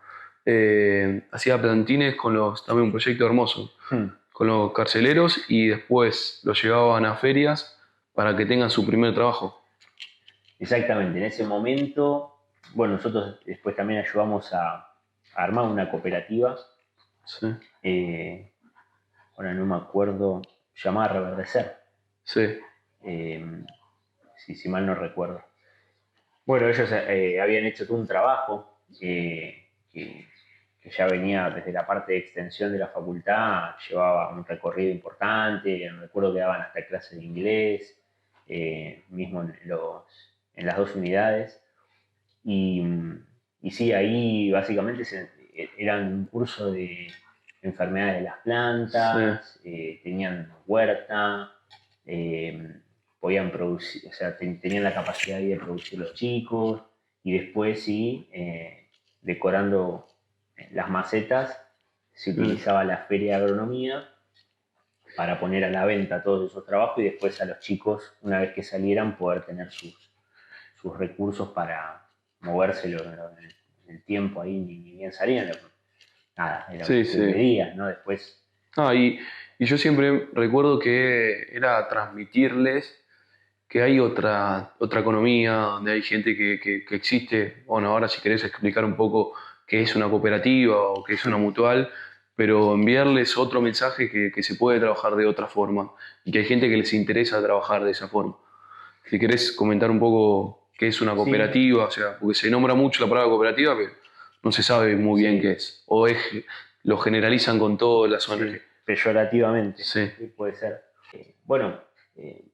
Hacía plantines también un proyecto hermoso, con los carceleros y después los llevaban a ferias para que tengan su primer trabajo. Exactamente, en ese momento, bueno, nosotros después también ayudamos a armar una cooperativa. Sí. Ahora no me acuerdo, llamada Reverdecer. Sí. Si mal no recuerdo. Bueno, ellos habían hecho todo un trabajo que ya venía desde la parte de extensión de la facultad, llevaba un recorrido importante, recuerdo que daban hasta clases de inglés, mismo en las dos unidades. Y, y sí, ahí básicamente eran un curso de enfermedades de las plantas, tenían huerta, eh, podían producir, o sea, tenían la capacidad ahí de producir los chicos, y después sí, decorando las macetas, se utilizaba la feria de agronomía para poner a la venta todos esos trabajos y después a los chicos, una vez que salieran, poder tener sus recursos para moverse en el tiempo ahí, ni bien salían. Nada, era Sí, cuestión de sí. días, ¿no? Después. Y yo siempre recuerdo que era transmitirles que hay otra economía, donde hay gente que existe. Bueno, ahora si querés explicar un poco qué es una cooperativa o qué es una mutual, pero enviarles otro mensaje que se puede trabajar de otra forma y que hay gente que les interesa trabajar de esa forma. Si querés comentar un poco qué es una Sí, cooperativa, o sea, porque se nombra mucho la palabra cooperativa, pero no se sabe muy bien qué sí, es. Lo generalizan con todas las ONG. sí, peyorativamente, Sí, sí, puede ser. Bueno, eh,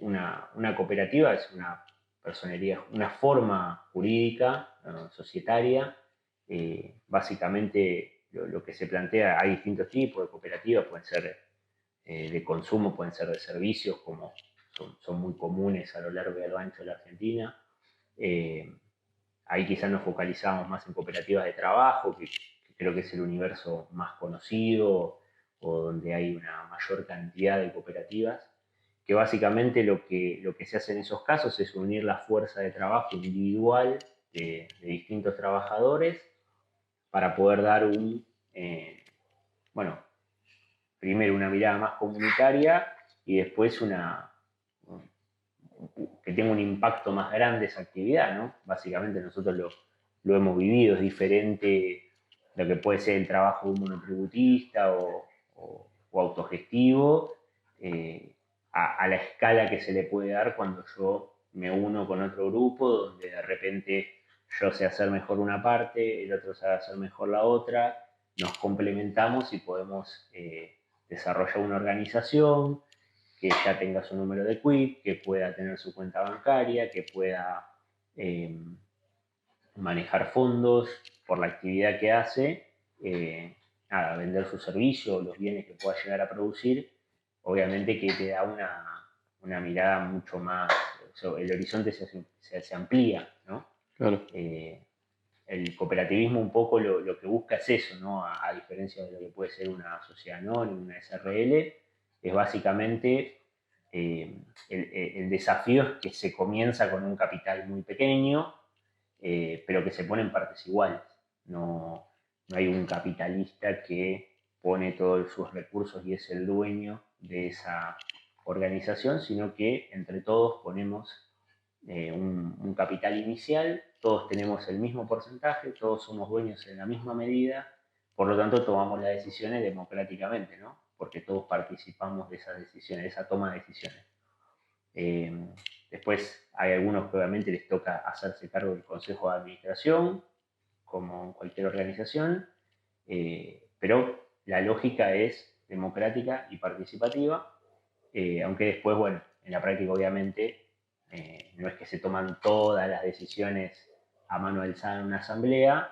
una cooperativa es una personería, una forma jurídica, societaria. Básicamente lo que se plantea, hay distintos tipos de cooperativas, pueden ser de consumo, pueden ser de servicios, como son muy comunes a lo largo y a lo ancho de la Argentina. Eh, Ahí quizás nos focalizamos más en cooperativas de trabajo, que creo que es el universo más conocido, o donde hay una mayor cantidad de cooperativas, que básicamente lo que se hace en esos casos es unir la fuerza de trabajo individual de distintos trabajadores para poder dar bueno, primero una mirada más comunitaria y después que tenga un impacto más grande esa actividad, ¿no? Básicamente nosotros lo hemos vivido, es diferente lo que puede ser el trabajo de un monotributista o autogestivo, a la escala que se le puede dar cuando yo me uno con otro grupo, donde de repente yo sé hacer mejor una parte, el otro sabe hacer mejor la otra, nos complementamos y podemos desarrollar una organización que ya tenga su número de quit, que pueda tener su cuenta bancaria, que pueda eh, manejar fondos por la actividad que hace, eh, nada, vender su servicio, los bienes que pueda llegar a producir, obviamente que te da una mirada mucho más, o sea, el horizonte se amplía, ¿no? claro. El cooperativismo un poco lo que busca es eso, ¿no? A diferencia de lo que puede ser una sociedad anónima, una SRL, es básicamente el desafío es que se comienza con un capital muy pequeño, pero que se pone en partes iguales. No, no hay un capitalista que pone todos sus recursos y es el dueño de esa organización, sino que entre todos ponemos un capital inicial, todos tenemos el mismo porcentaje, todos somos dueños en la misma medida, por lo tanto tomamos las decisiones democráticamente, ¿no? Porque todos participamos de esas decisiones, de esa toma de decisiones. Eh, Después hay algunos que obviamente les toca hacerse cargo del consejo de administración, como en cualquier organización, pero la lógica es democrática y participativa, aunque después, bueno, en la práctica obviamente no es que se toman todas las decisiones a mano alzada en una asamblea,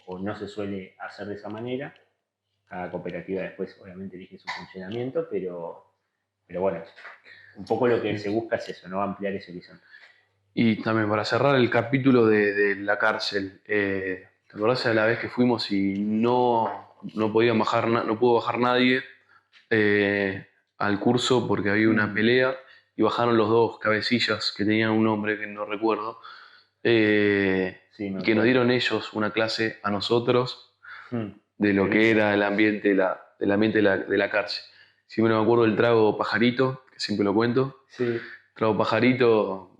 o no se suele hacer de esa manera. Cada cooperativa después obviamente elige su funcionamiento, pero bueno, un poco lo que se busca es eso, ¿no? Ampliar ese horizonte. Y también para cerrar el capítulo de la cárcel, ¿te acordás de la vez que fuimos y no podían bajar, no pudo bajar nadie al curso porque había una pelea y bajaron los dos cabecillas que tenían un nombre que no recuerdo, Sí, y que nos dieron ellos una clase a nosotros de lo que era el ambiente, de la cárcel. Siempre me acuerdo del trago pajarito, que siempre lo cuento. Sí. Trago pajarito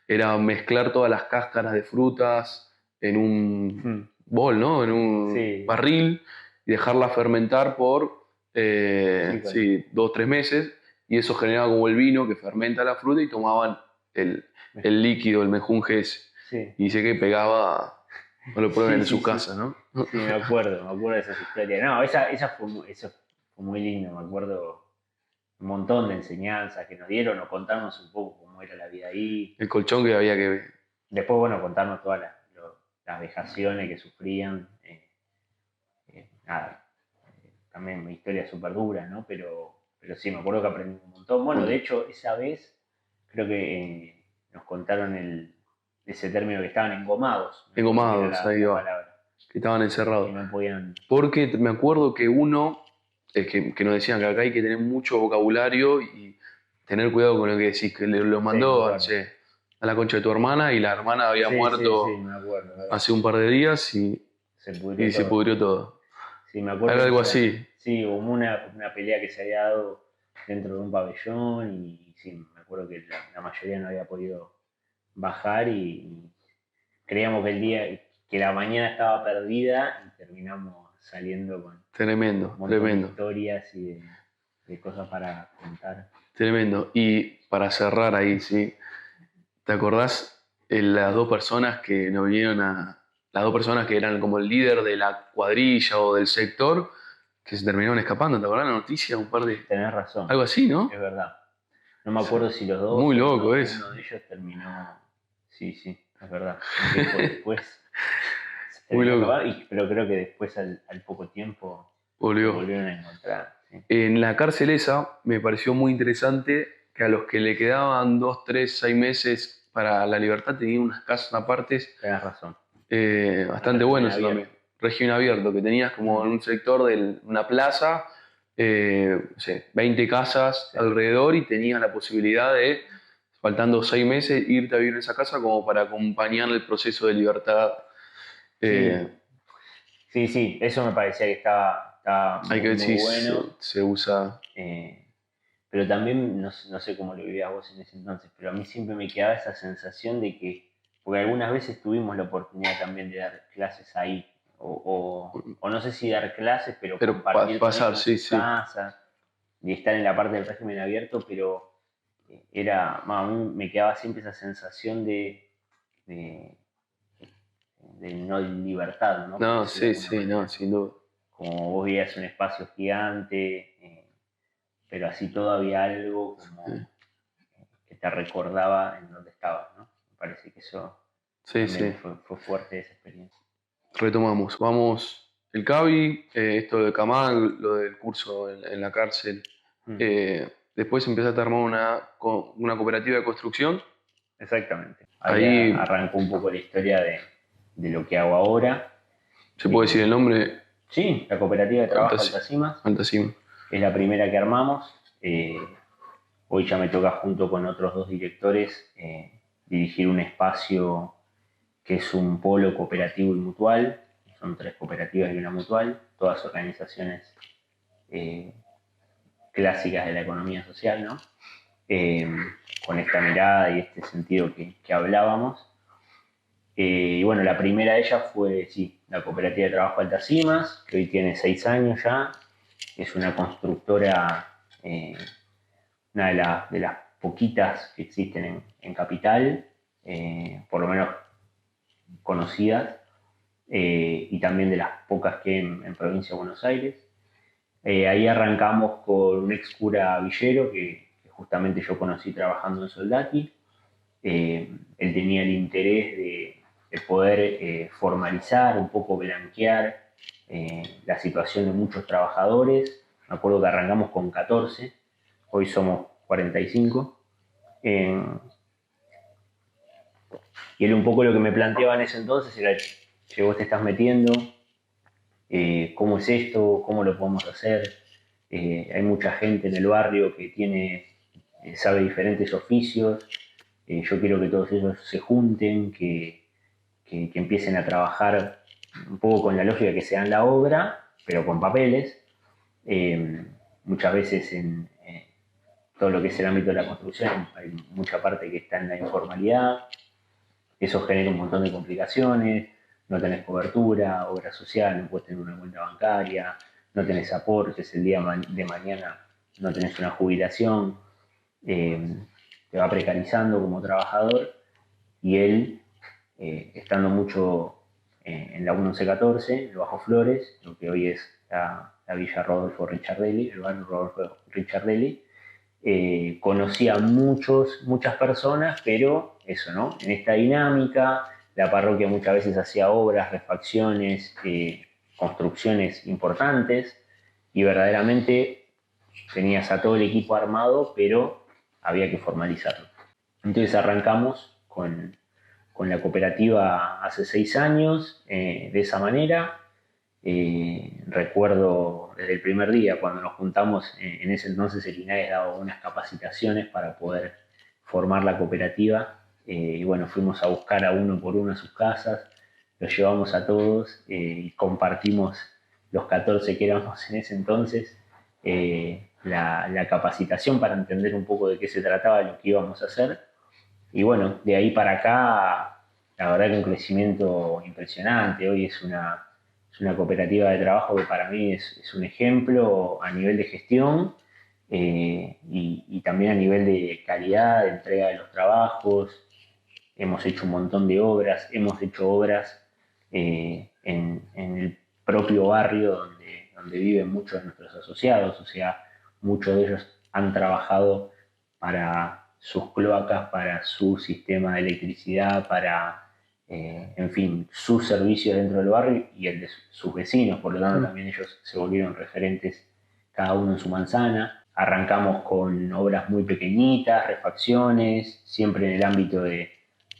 era mezclar todas las cáscaras de frutas en un bol, ¿no? En un barril y dejarla fermentar por 2 o 3 meses, y eso generaba como el vino que fermenta la fruta y tomaban el líquido, el mejunje ese. Sí. Y dice que pegaba, no lo prueben en su casa, ¿no? Sí, me acuerdo de esas historias. No, eso fue muy lindo, me acuerdo un montón de enseñanzas que nos dieron o contarnos un poco cómo era la vida ahí. El colchón que había que ver. Después, bueno, contarnos todas las vejaciones que sufrían. Nada, también una historia súper dura, ¿no? Pero sí, me acuerdo que aprendí un montón. Bueno, de hecho, esa vez creo que nos contaron ese término que estaban engomados. Engomados, ahí va. Que estaban encerrados. Que no podían... Porque me acuerdo que uno, que nos decían que acá hay que tener mucho vocabulario y tener cuidado con lo que decís, que lo mandó a la concha de tu hermana y la hermana había muerto hace un par de días y se pudrió todo. Sí, me acuerdo. Era algo así. Sí, hubo una pelea que se había dado dentro de un pabellón y sí, me acuerdo que la mayoría no había podido bajar y creíamos que la mañana estaba perdida y terminamos saliendo con tremendo historias y de cosas para contar. Tremendo. Y para cerrar ahí, ¿sí? ¿Te acordás las dos personas que nos vinieron las dos personas que eran como el líder de la cuadrilla o del sector, que se terminaron escapando? ¿Te acordás la noticia? Un par de... Tenés razón. Algo así, ¿no? Es verdad. No me acuerdo si los dos... Muy loco eso. Uno de ellos terminó... Sí, es verdad. Un tiempo después... Muy loco. Pero creo que después, al poco tiempo, volvieron a encontrar. Sí. En la cárcel esa me pareció muy interesante que a los que le quedaban 2, 3, 6 meses para la libertad tenían unas casas aparte. Tenés razón. Bastante bueno eso también. Régimen abierto, que tenías como en un sector de una plaza, 20 casas alrededor, y tenías la posibilidad de, faltando 6 meses, irte a vivir en esa casa como para acompañar el proceso de libertad. Sí, eso me parecía que estaba hay que ver si bueno. se usa. Pero también, no sé cómo lo vivías vos en ese entonces, pero a mí siempre me quedaba esa sensación de que, porque algunas veces tuvimos la oportunidad también de dar clases ahí, o no sé si dar clases, pero compartir pasar, con casa, y estar en la parte del régimen abierto, pero a mí me quedaba siempre esa sensación de no libertad, ¿no? No, sí, no, sin duda. Como vos veías un espacio gigante, pero así todo había algo como que te recordaba en dónde estabas, ¿no? Me parece que eso fue fuerte, esa experiencia. Retomamos, vamos, el CABI, esto de Camal, lo del curso en la cárcel. Después empezaste a armar una cooperativa de construcción. Exactamente. Ahí arrancó un poco la historia de lo que hago ahora. ¿Se puede decir el nombre? Sí, la cooperativa de trabajo Altasimas. Es la primera que armamos. Hoy ya me toca, junto con otros 2 directores, dirigir un espacio que es un polo cooperativo y mutual. Son 3 cooperativas y una mutual, todas organizaciones clásicas de la economía social, ¿no? Con esta mirada y este sentido que hablábamos. Y bueno, la primera de ellas fue, la Cooperativa de Trabajo Altasimas, que hoy tiene 6 años ya. Es una constructora, una de las poquitas que existen en Capital, por lo menos conocidas, y también de las pocas que hay en Provincia de Buenos Aires. Ahí arrancamos con un ex cura villero que justamente yo conocí trabajando en Soldati. Él tenía el interés de poder formalizar, un poco blanquear la situación de muchos trabajadores. Me acuerdo que arrancamos con 14, hoy somos 45. Y él un poco lo que me planteaba en ese entonces era, che, vos te estás metiendo, ¿cómo es esto? ¿Cómo lo podemos hacer? Hay mucha gente en el barrio que sabe diferentes oficios. Yo quiero que todos ellos se junten, que empiecen a trabajar un poco con la lógica que se dan la obra, pero con papeles. Muchas veces en todo lo que es el ámbito de la construcción hay mucha parte que está en la informalidad. Eso genera un montón de complicaciones. No tenés cobertura, obra social, no puedes tener una cuenta bancaria, no tenés aportes, el día de mañana no tenés una jubilación. Te va precarizando como trabajador, y él, estando mucho en la 1114, el Bajo Flores, lo que hoy es la Villa Rodolfo Ricciardelli, el barrio Rodolfo Ricciardelli, conocía muchas personas, pero eso, ¿no? En esta dinámica, la parroquia muchas veces hacía obras, refacciones, construcciones importantes, y verdaderamente tenías a todo el equipo armado, pero había que formalizarlo. Entonces arrancamos con la cooperativa hace 6 años, de esa manera. Recuerdo desde el primer día cuando nos juntamos, en ese entonces el INAES daba unas capacitaciones para poder formar la cooperativa, y bueno, fuimos a buscar a uno por uno a sus casas, los llevamos a todos, y compartimos los 14 que éramos en ese entonces, la capacitación para entender un poco de qué se trataba, lo que íbamos a hacer. Y bueno, de ahí para acá, la verdad que un crecimiento impresionante. Hoy es una cooperativa de trabajo que para mí es un ejemplo a nivel de gestión, y también a nivel de calidad, de entrega de los trabajos. Hemos hecho un montón de obras, hemos hecho obras en el propio barrio donde viven muchos de nuestros asociados, o sea, muchos de ellos han trabajado para sus cloacas, para su sistema de electricidad, para, en fin, sus servicios dentro del barrio y el de sus vecinos. Por lo tanto, también ellos se volvieron referentes, cada uno en su manzana. Arrancamos con obras muy pequeñitas, refacciones, siempre en el ámbito de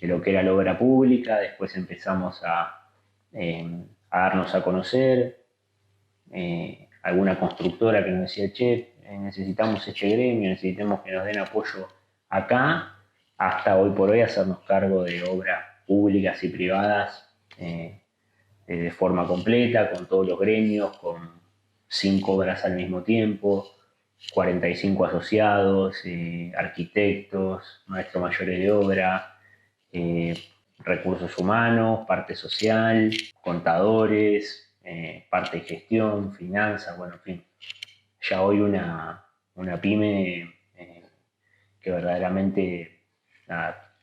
lo que era la obra pública. Después empezamos a darnos a conocer. Alguna constructora que nos decía, che, necesitamos este gremio, necesitamos que nos den apoyo acá, hasta hoy por hoy hacernos cargo de obras públicas y privadas, de forma completa, con todos los gremios, con 5 obras al mismo tiempo, 45 asociados, arquitectos, maestros mayores de obra, eh, recursos humanos, parte social, contadores, parte de gestión, finanzas, bueno, en fin. Ya hoy una pyme, que verdaderamente, nada,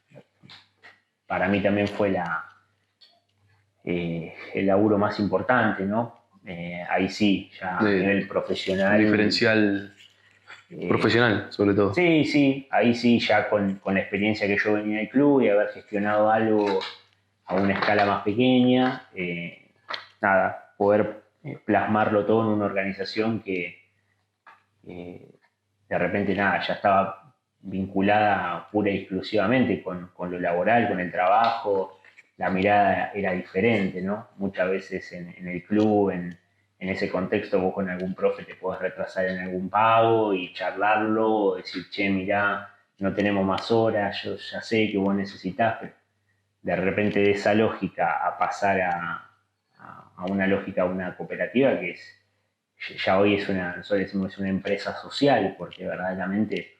para mí también fue el laburo más importante, ¿no? Ahí sí, ya a nivel profesional. El diferencial profesional, sobre todo. Sí, sí, ahí sí, ya con la experiencia que yo venía del club y haber gestionado algo a una escala más pequeña, nada, poder plasmarlo todo en una organización que, de repente, nada, ya estaba vinculada pura y exclusivamente con lo laboral, con el trabajo. La mirada era diferente, ¿no? Muchas veces en el club, en ese contexto, vos con algún profe te podés retrasar en algún pago y charlarlo, o decir, che, mirá, no tenemos más horas, yo ya sé que vos necesitás, pero de repente de esa lógica a pasar a una lógica, una cooperativa que ya hoy nosotros decimos, es una empresa social, porque verdaderamente,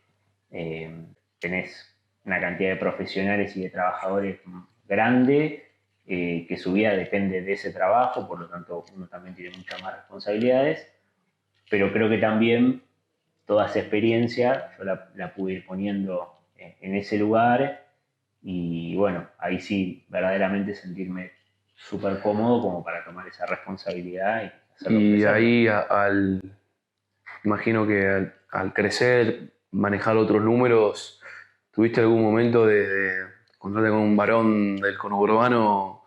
tenés una cantidad de profesionales y de trabajadores grande, que su vida depende de ese trabajo, por lo tanto uno también tiene muchas más responsabilidades, pero creo que también toda esa experiencia yo la pude ir poniendo en ese lugar y bueno, ahí sí verdaderamente sentirme súper cómodo como para tomar esa responsabilidad y hacerlo Y crecer. ahí imagino que al crecer, manejar otros números, ¿tuviste algún momento de encontrarte con un varón del conurbano,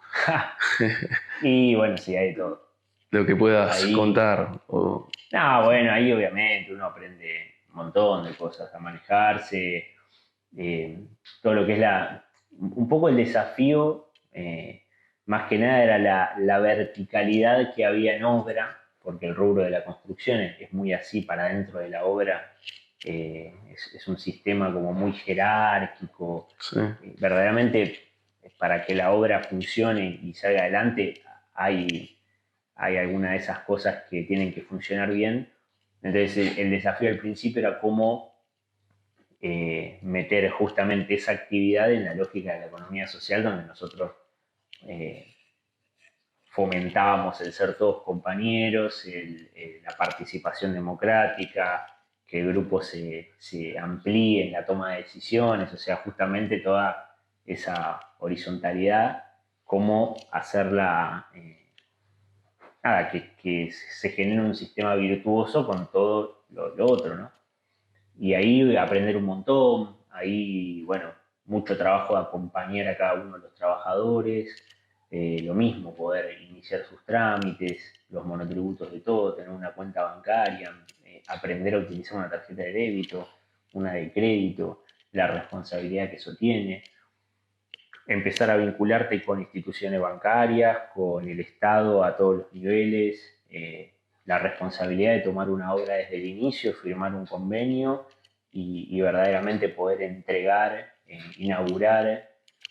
Y bueno, sí, hay de todo. lo que puedas Ahí, contar? no, bueno, ahí obviamente uno aprende un montón de cosas a manejarse, eh, todo lo que es un poco el desafío, más que nada era la verticalidad que había en obra, porque el rubro de la construcción es muy así para dentro de la obra, es un sistema como muy jerárquico, Sí, verdaderamente para que la obra funcione y salga adelante hay algunas de esas cosas que tienen que funcionar bien. Entonces el desafío al principio era cómo meter justamente esa actividad en la lógica de la economía social, donde nosotros eh, fomentábamos el ser todos compañeros, la participación democrática, que el grupo se amplíe en la toma de decisiones, o sea, justamente toda esa horizontalidad, cómo hacerla, nada, que se genere un sistema virtuoso con todo lo otro, ¿no? Y ahí aprender un montón, ahí, bueno, mucho trabajo de acompañar a cada uno de los trabajadores, lo mismo, poder iniciar sus trámites, los monotributos de todo, tener una cuenta bancaria, aprender a utilizar una tarjeta de débito, una de crédito, la responsabilidad que eso tiene, empezar a vincularte con instituciones bancarias, con el Estado a todos los niveles, la responsabilidad de tomar una obra desde el inicio, firmar un convenio y verdaderamente poder entregar, inaugurar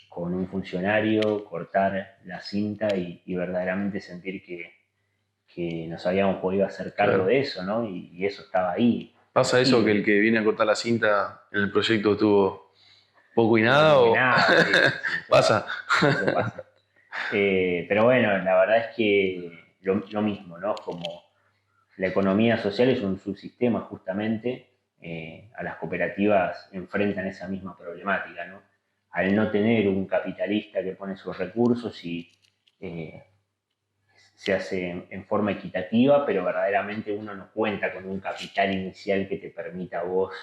con un funcionario, cortar la cinta y verdaderamente sentir que nos habíamos podido hacer cargo claro. de eso, ¿no? Y eso estaba ahí, ¿Pasa eso que tangible. el que viene a cortar la cinta en el proyecto tuvo poco y Tuvo nada poco y o nada, sí, sí, sí, pasa? eso pasa. Pero bueno, la verdad es que lo mismo, ¿no? Como la economía social es un subsistema justamente, a las cooperativas enfrentan esa misma problemática, ¿no? Al no tener un capitalista que pone sus recursos y eh, se hace en forma equitativa, pero verdaderamente uno no cuenta con un capital inicial que te permita a vos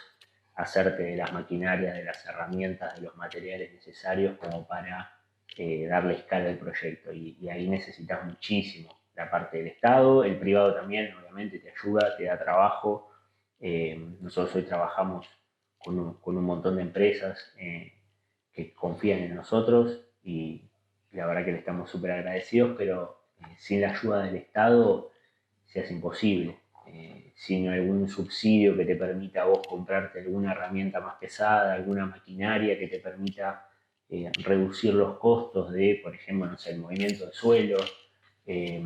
hacerte de las maquinarias, de las herramientas, de los materiales necesarios como para darle escala al proyecto. Y ahí necesitas muchísimo la parte del Estado, el privado también, obviamente, te ayuda, te da trabajo. Nosotros hoy trabajamos con un montón de empresas que confían en nosotros y la verdad que le estamos súper agradecidos, pero sin la ayuda del Estado se hace imposible. Sin algún subsidio que te permita a vos comprarte alguna herramienta más pesada, alguna maquinaria que te permita reducir los costos de, por ejemplo, no sé, el movimiento de suelo, eh,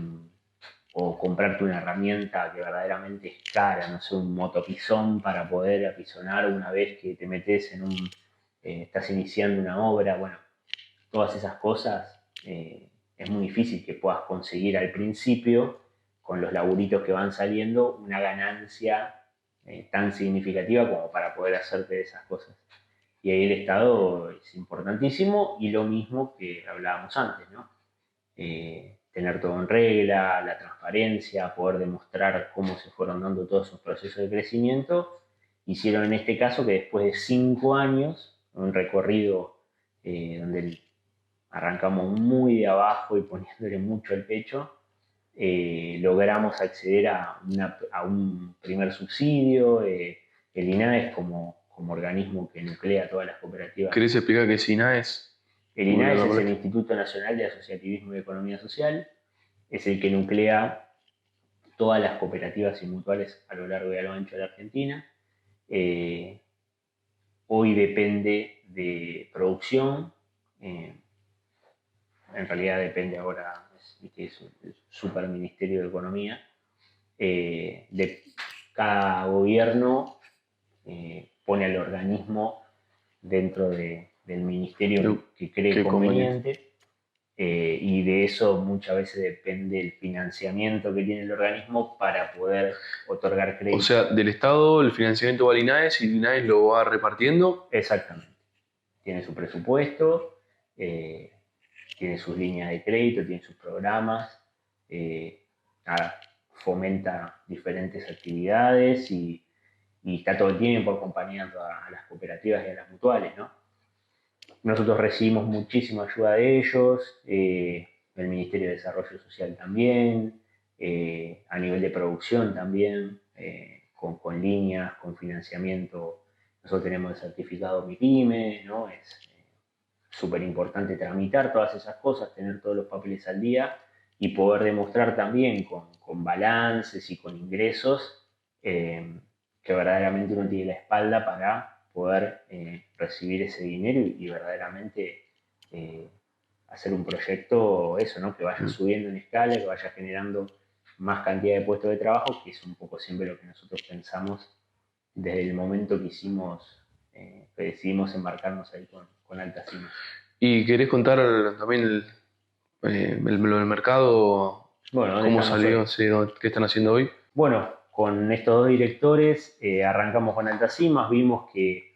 o comprarte una herramienta que verdaderamente es cara, no sé, un motopizón para poder apisonar una vez que te metes estás iniciando una obra, bueno, todas esas cosas es muy difícil que puedas conseguir al principio, con los laburitos que van saliendo, una ganancia tan significativa como para poder hacerte de esas cosas. Y ahí el Estado es importantísimo y lo mismo que hablábamos antes, ¿no? Tener todo en regla, la transparencia, poder demostrar cómo se fueron dando todos esos procesos de crecimiento, hicieron en este caso que después de 5 años, un recorrido donde arrancamos muy de abajo y poniéndole mucho el pecho, logramos acceder a un primer subsidio. El INAE es como organismo que nuclea todas las cooperativas. ¿Querés explicar qué es INAES? El INAES es el Instituto Nacional de Asociativismo y Economía Social, es el que nuclea todas las cooperativas y mutuales a lo largo y a lo ancho de la Argentina. Eh, Hoy depende de producción, eh, en realidad depende ahora, es el superministerio de Economía, de cada gobierno pone al organismo dentro del ministerio que cree Qué conveniente. conveniente. y de eso muchas veces depende el financiamiento que tiene el organismo para poder otorgar O crédito. sea, del Estado el financiamiento va al INAES y el INAES lo va repartiendo. Exactamente. Tiene su presupuesto, eh, tiene sus líneas de crédito, tiene sus programas, eh, nada, fomenta diferentes actividades y está todo el tiempo acompañando a las cooperativas y a las mutuales, ¿no? Nosotros recibimos muchísima ayuda de ellos, el Ministerio de Desarrollo Social también, a nivel de producción también, con líneas, con financiamiento. Nosotros tenemos el certificado MIPYME, ¿no? Es súper importante tramitar todas esas cosas, tener todos los papeles al día y poder demostrar también con balances y con ingresos que verdaderamente uno tiene la espalda para poder recibir ese dinero y verdaderamente eh, hacer un proyecto, eso, ¿no? Que vaya subiendo en escala, que vaya generando más cantidad de puestos de trabajo, que es un poco siempre lo que nosotros pensamos desde el momento que hicimos, que decidimos embarcarnos ahí con Alta Cima. ¿Y querés contar también lo del mercado? Bueno, ¿dónde ¿Cómo estamos hoy? salió? Sí, ¿qué están haciendo hoy? Bueno, con estos dos directores arrancamos con Alta Cima, vimos que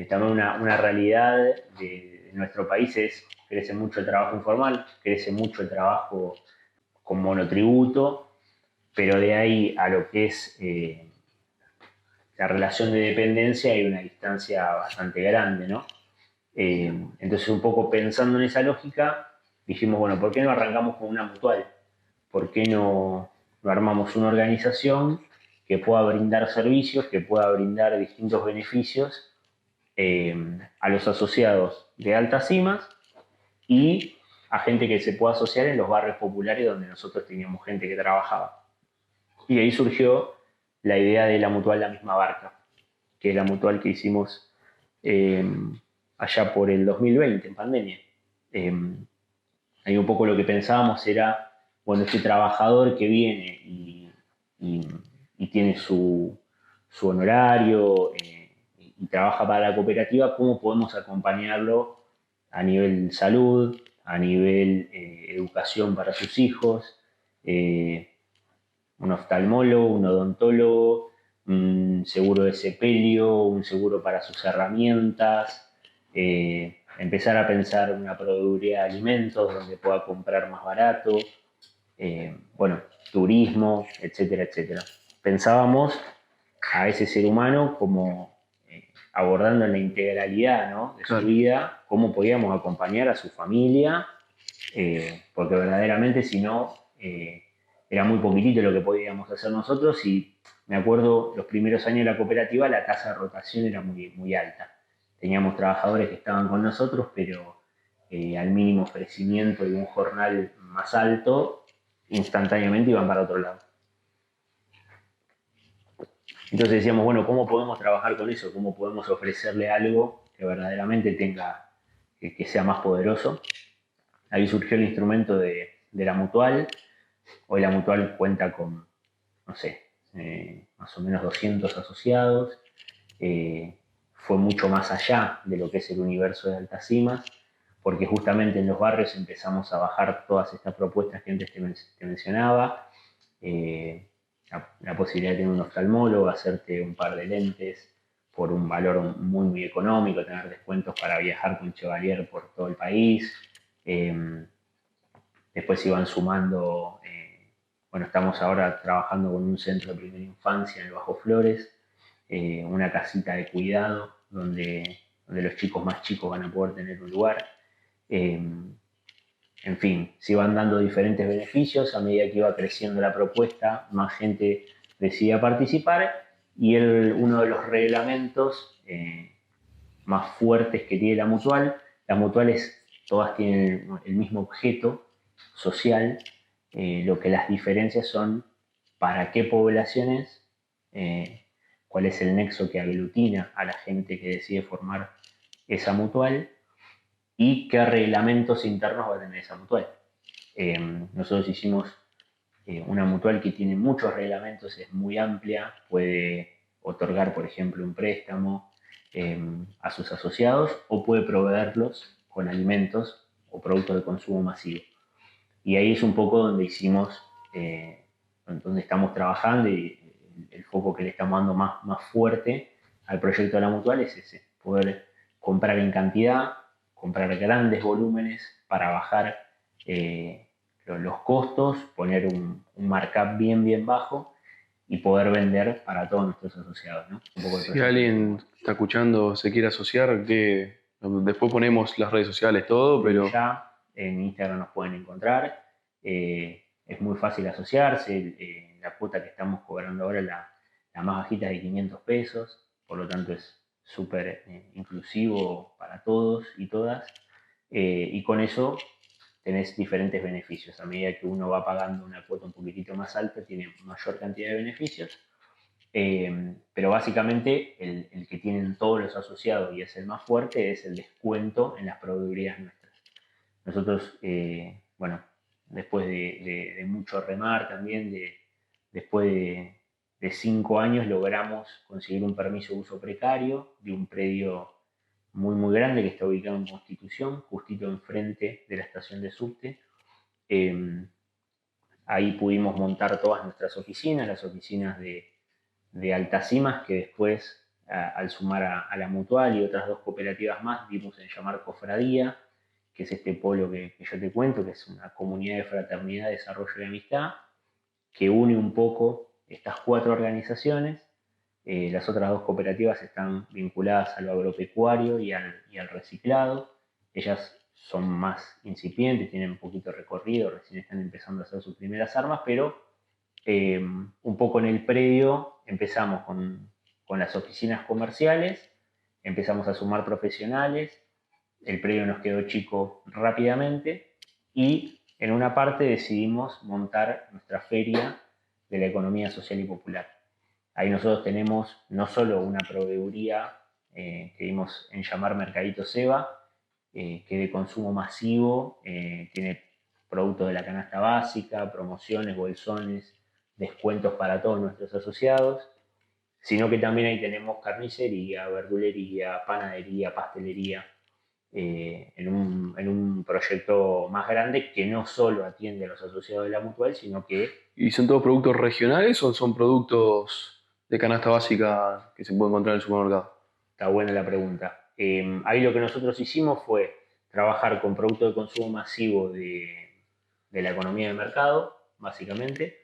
también una realidad de nuestro país es crece mucho el trabajo informal, crece mucho el trabajo con monotributo, pero de ahí a lo que es la relación de dependencia hay una distancia bastante grande, ¿no? Entonces, un poco pensando en esa lógica, dijimos, bueno, ¿por qué no arrancamos con una mutual? ¿Por qué no armamos una organización que pueda brindar servicios, que pueda brindar distintos beneficios a los asociados de altas cimas y a gente que se pueda asociar en los barrios populares donde nosotros teníamos gente que trabajaba? Y ahí surgió la idea de la mutual La Misma Barca, que es la mutual que hicimos eh, allá por el 2020, en pandemia. Eh, Ahí un poco lo que pensábamos era, bueno, este trabajador que viene y, y tiene su honorario y trabaja para la cooperativa, ¿cómo podemos acompañarlo a nivel salud, a nivel educación para sus hijos? Un oftalmólogo, un odontólogo, un seguro de sepelio, un seguro para sus herramientas, empezar a pensar una proveeduría de alimentos donde pueda comprar más barato, bueno, turismo, etcétera, etcétera. Pensábamos a ese ser humano como abordando la integralidad, ¿no? De su Claro. vida, cómo podíamos acompañar a su familia, porque verdaderamente si no, era muy poquitito lo que podíamos hacer nosotros y me acuerdo los primeros años de la cooperativa la tasa de rotación era muy, muy alta. Teníamos trabajadores que estaban con nosotros, pero al mínimo ofrecimiento de un jornal más alto, instantáneamente iban para otro lado. Entonces decíamos, bueno, ¿cómo podemos trabajar con eso? ¿Cómo podemos ofrecerle algo que verdaderamente tenga, que sea más poderoso? Ahí surgió el instrumento de la mutual. Hoy la mutual cuenta con, no sé, más o menos 200 asociados. Fue mucho más allá de lo que es el universo de Altas Cimas, porque justamente en los barrios empezamos a bajar todas estas propuestas que antes te mencionaba. Eh, la posibilidad de tener un oftalmólogo, hacerte un par de lentes por un valor muy, muy económico, tener descuentos para viajar con Chevalier por todo el país. Eh, Después iban sumando, bueno, estamos ahora trabajando con un centro de primera infancia en el Bajo Flores, una casita de cuidado donde los chicos más chicos van a poder tener un lugar. Eh, en fin, se iban dando diferentes beneficios a medida que iba creciendo la propuesta, más gente decidía participar y uno de los reglamentos más fuertes que tiene la mutual, las mutuales todas tienen el mismo objeto social, lo que las diferencias son para qué poblaciones, eh, cuál es el nexo que aglutina a la gente que decide formar esa mutual y qué reglamentos internos va a tener esa mutual. Nosotros hicimos una mutual que tiene muchos reglamentos, es muy amplia, puede otorgar, por ejemplo, un préstamo a sus asociados o puede proveerlos con alimentos o productos de consumo masivo. Y ahí es un poco donde donde estamos trabajando y el foco que le estamos dando más fuerte al proyecto de la Mutual es ese, poder comprar en cantidad, comprar grandes volúmenes para bajar los costos, poner un markup bien bajo y poder vender para todos nuestros asociados, ¿no? Un poco el Si proyecto. alguien está escuchando, se quiere asociar, que después ponemos las redes sociales, todo, pero Ya en Instagram nos pueden encontrar. Es muy fácil asociarse. La cuota que estamos cobrando ahora, la más bajita, es de 500 pesos. Por lo tanto, es súper inclusivo para todos y todas. Y con eso tenés diferentes beneficios. A medida que uno va pagando una cuota un poquitito más alta, tiene mayor cantidad de beneficios. Pero básicamente el que tienen todos los asociados y es el más fuerte es el descuento en las proveedurías nuestras. Nosotros, bueno, después de mucho remar también, después de 5 años logramos conseguir un permiso de uso precario de un predio muy grande que está ubicado en Constitución, justito enfrente de la estación de subte. Ahí pudimos montar todas nuestras oficinas, las oficinas de Altacimas, que después, al sumar a la Mutual y otras 2 cooperativas más, dimos en llamar Cofradía, que es este polo que yo te cuento, que es una comunidad de fraternidad, desarrollo y amistad, que une un poco estas 4 organizaciones. Las otras 2 cooperativas están vinculadas a lo agropecuario y al reciclado. Ellas son más incipientes, tienen un poquito de recorrido, recién están empezando a hacer sus primeras armas, pero un poco en el predio empezamos con las oficinas comerciales, empezamos a sumar profesionales, el predio nos quedó chico rápidamente y en una parte decidimos montar nuestra feria de la economía social y popular. Ahí nosotros tenemos no solo una proveeduría que dimos en llamar Mercadito Seba, que es de consumo masivo, tiene productos de la canasta básica, promociones, bolsones, descuentos para todos nuestros asociados, sino que también ahí tenemos carnicería, verdulería, panadería, pastelería, en un proyecto más grande que no solo atiende a los asociados de la Mutual, sino que... ¿y son todos productos regionales o son productos de canasta básica que se pueden encontrar en el supermercado? Está buena la pregunta. Ahí lo que nosotros hicimos fue trabajar con productos de consumo masivo de la economía de mercado, básicamente,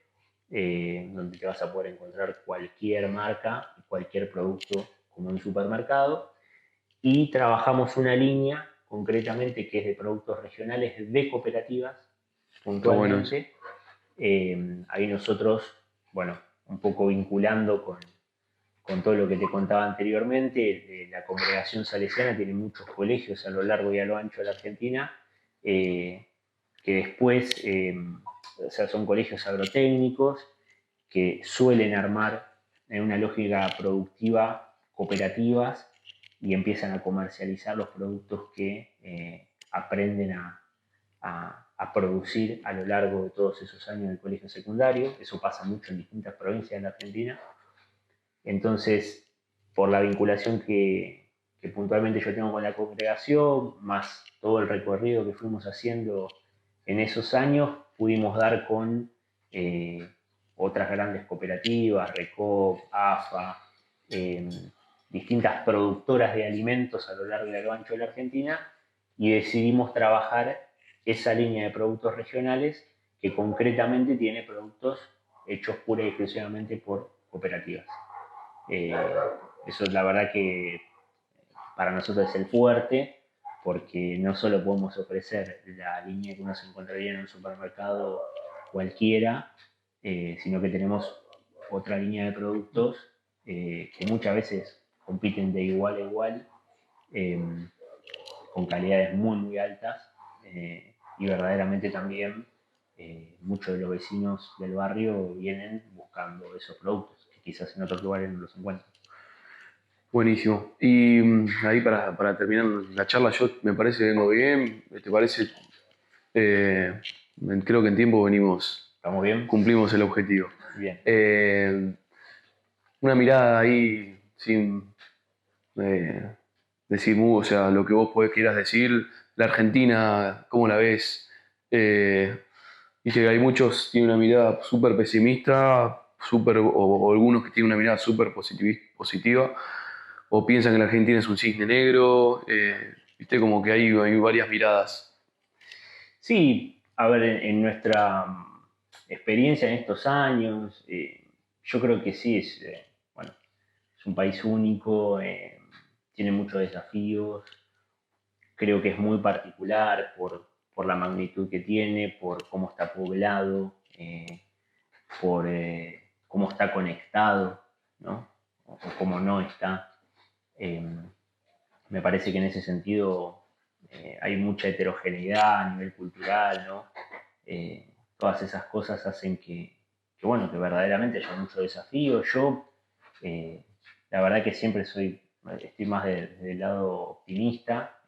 donde te vas a poder encontrar cualquier marca, cualquier producto como en un supermercado, y trabajamos una línea concretamente que es de productos regionales de cooperativas, Está bueno eso. puntualmente. Ahí nosotros, bueno, un poco vinculando con todo lo que te contaba anteriormente, la congregación salesiana tiene muchos colegios a lo largo y a lo ancho de la Argentina, que después, o sea, son colegios agrotécnicos que suelen armar en una lógica productiva cooperativas y empiezan a comercializar los productos que aprenden a producir a lo largo de todos esos años del colegio secundario. Eso pasa mucho en distintas provincias de la Argentina. Entonces, por la vinculación que puntualmente yo tengo con la congregación, más todo el recorrido que fuimos haciendo en esos años, pudimos dar con otras grandes cooperativas, Recoop, AFA, eh, distintas productoras de alimentos a lo largo y a lo ancho de la Argentina, y decidimos trabajar esa línea de productos regionales que concretamente tiene productos hechos pura y exclusivamente por cooperativas. Eh, Eso es la verdad que para nosotros es el fuerte, porque no solo podemos ofrecer la línea que uno se encontraría en un supermercado cualquiera, sino que tenemos otra línea de productos que muchas veces compiten de igual a igual, eh, con calidades muy altas, y verdaderamente también muchos de los vecinos del barrio vienen buscando esos productos que quizás en otros lugares no los encuentran. Buenísimo. Y ahí para terminar la charla, yo me parece que vengo bien. ¿Te parece? Eh, Creo que en tiempo venimos, ¿Estamos bien? cumplimos el objetivo. Bien. Una mirada ahí sin decir, o sea, lo que vos quieras decir, la Argentina, ¿cómo la ves? Viste que hay muchos que tienen una mirada súper pesimista, o algunos que tienen una mirada súper positiva, o piensan que la Argentina es un cisne negro. Viste como que hay varias miradas. Sí, a ver, en nuestra experiencia en estos años, yo creo que sí, bueno, es un país único, tiene muchos desafíos, creo que es muy particular por la magnitud que tiene, por cómo está poblado, por cómo está conectado, ¿no? O cómo no está. Eh, Me parece que en ese sentido hay mucha heterogeneidad a nivel cultural, ¿no? Todas esas cosas hacen bueno, que verdaderamente haya mucho desafío. Yo, eh, la verdad que siempre estoy más del lado optimista.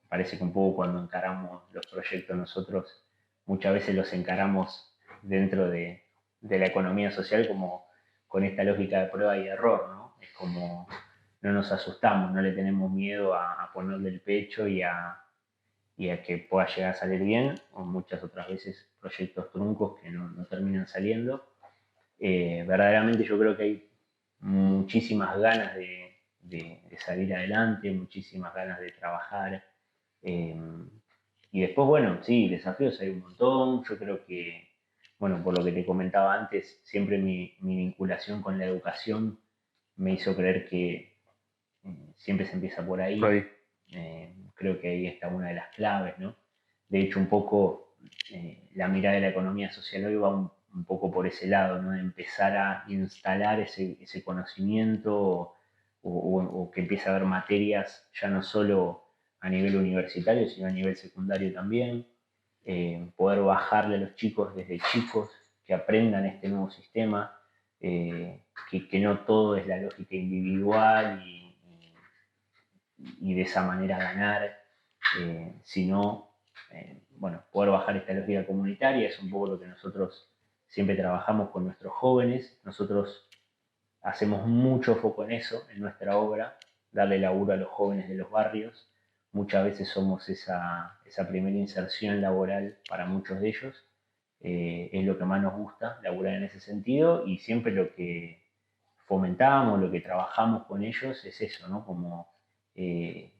Parece que un poco cuando encaramos los proyectos nosotros muchas veces los encaramos dentro de la economía social como con esta lógica de prueba y error, ¿no? Es como no nos asustamos, no le tenemos miedo a ponerle el pecho y a que pueda llegar a salir bien, o muchas otras veces proyectos truncos que no terminan saliendo. Verdaderamente yo creo que hay muchísimas ganas de salir adelante, muchísimas ganas de trabajar. eh, y después, bueno, sí, desafíos hay un montón. Yo creo que, bueno, por lo que te comentaba antes, siempre mi vinculación con la educación me hizo creer que siempre se empieza por Por ahí. ahí. Creo que ahí está una de las claves, ¿no? De hecho, un poco la mirada de la economía social hoy va un poco por ese lado, ¿no? De empezar a instalar ese conocimiento o que empiece a haber materias ya no solo a nivel universitario, sino a nivel secundario también. Poder bajarle a los chicos desde chicos que aprendan este nuevo sistema, que no todo es la lógica individual y de esa manera ganar, sino, bueno, poder bajar esta lógica comunitaria, es un poco lo que nosotros siempre trabajamos con nuestros jóvenes. Nosotros hacemos mucho foco en eso, en nuestra obra, darle laburo a los jóvenes de los barrios. Muchas veces somos esa primera inserción laboral para muchos de ellos. Es lo que más nos gusta, laburar en ese sentido, y siempre lo que fomentamos, lo que trabajamos con ellos es eso, ¿no? Como eh,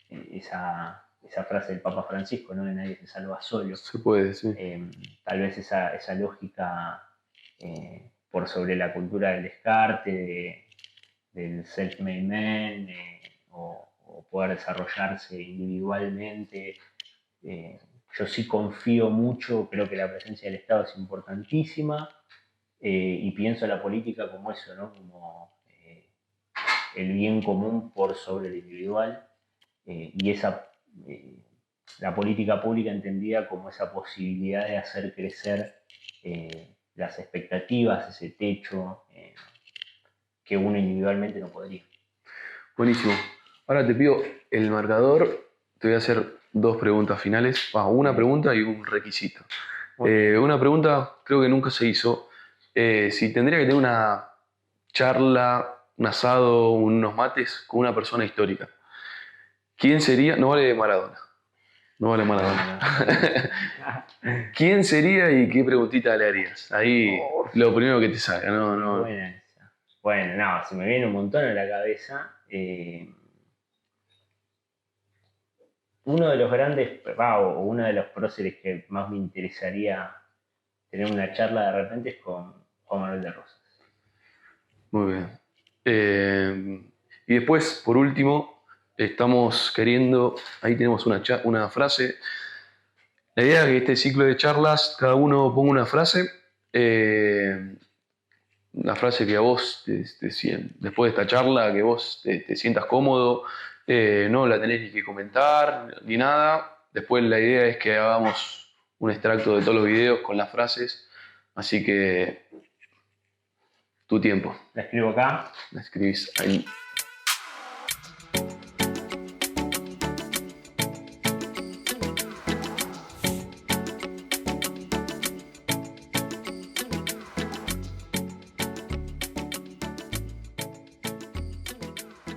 esa frase del Papa Francisco, ¿no? De nadie se salva solo. Se puede, sí. Tal vez esa lógica por sobre la cultura del descarte, del self-made man, o poder desarrollarse individualmente. Yo sí confío mucho, creo que la presencia del Estado es importantísima, y pienso la política como eso, ¿no? Como el bien común por sobre el individual, y eh, la política pública entendida como esa posibilidad de hacer crecer las expectativas, ese techo que uno individualmente no podría. Buenísimo. Ahora te pido el marcador. Te voy a hacer dos preguntas finales. Una pregunta y un requisito. Una pregunta creo que nunca se hizo. Si tendría que tener una charla, un asado, unos mates con una persona histórica, ¿quién sería? No vale Maradona. No vale Maradona. ¿Quién sería y qué preguntita le harías? Ahí lo primero que te salga. No. Buena esa. Bueno, no, se me viene un montón a la cabeza. Uno de los grandes, o uno de los próceres que más me interesaría tener una charla de repente es con Juan Manuel de Rosas. Muy bien. Y después, por último, estamos queriendo, ahí tenemos una frase. La idea es que este ciclo de charlas, cada uno ponga una frase que a vos, después de esta charla, que vos te sientas cómodo, no la tenés ni que comentar ni nada. Después la idea es que hagamos un extracto de todos los videos con las frases, así que tu tiempo. La escribo acá. La escribís ahí.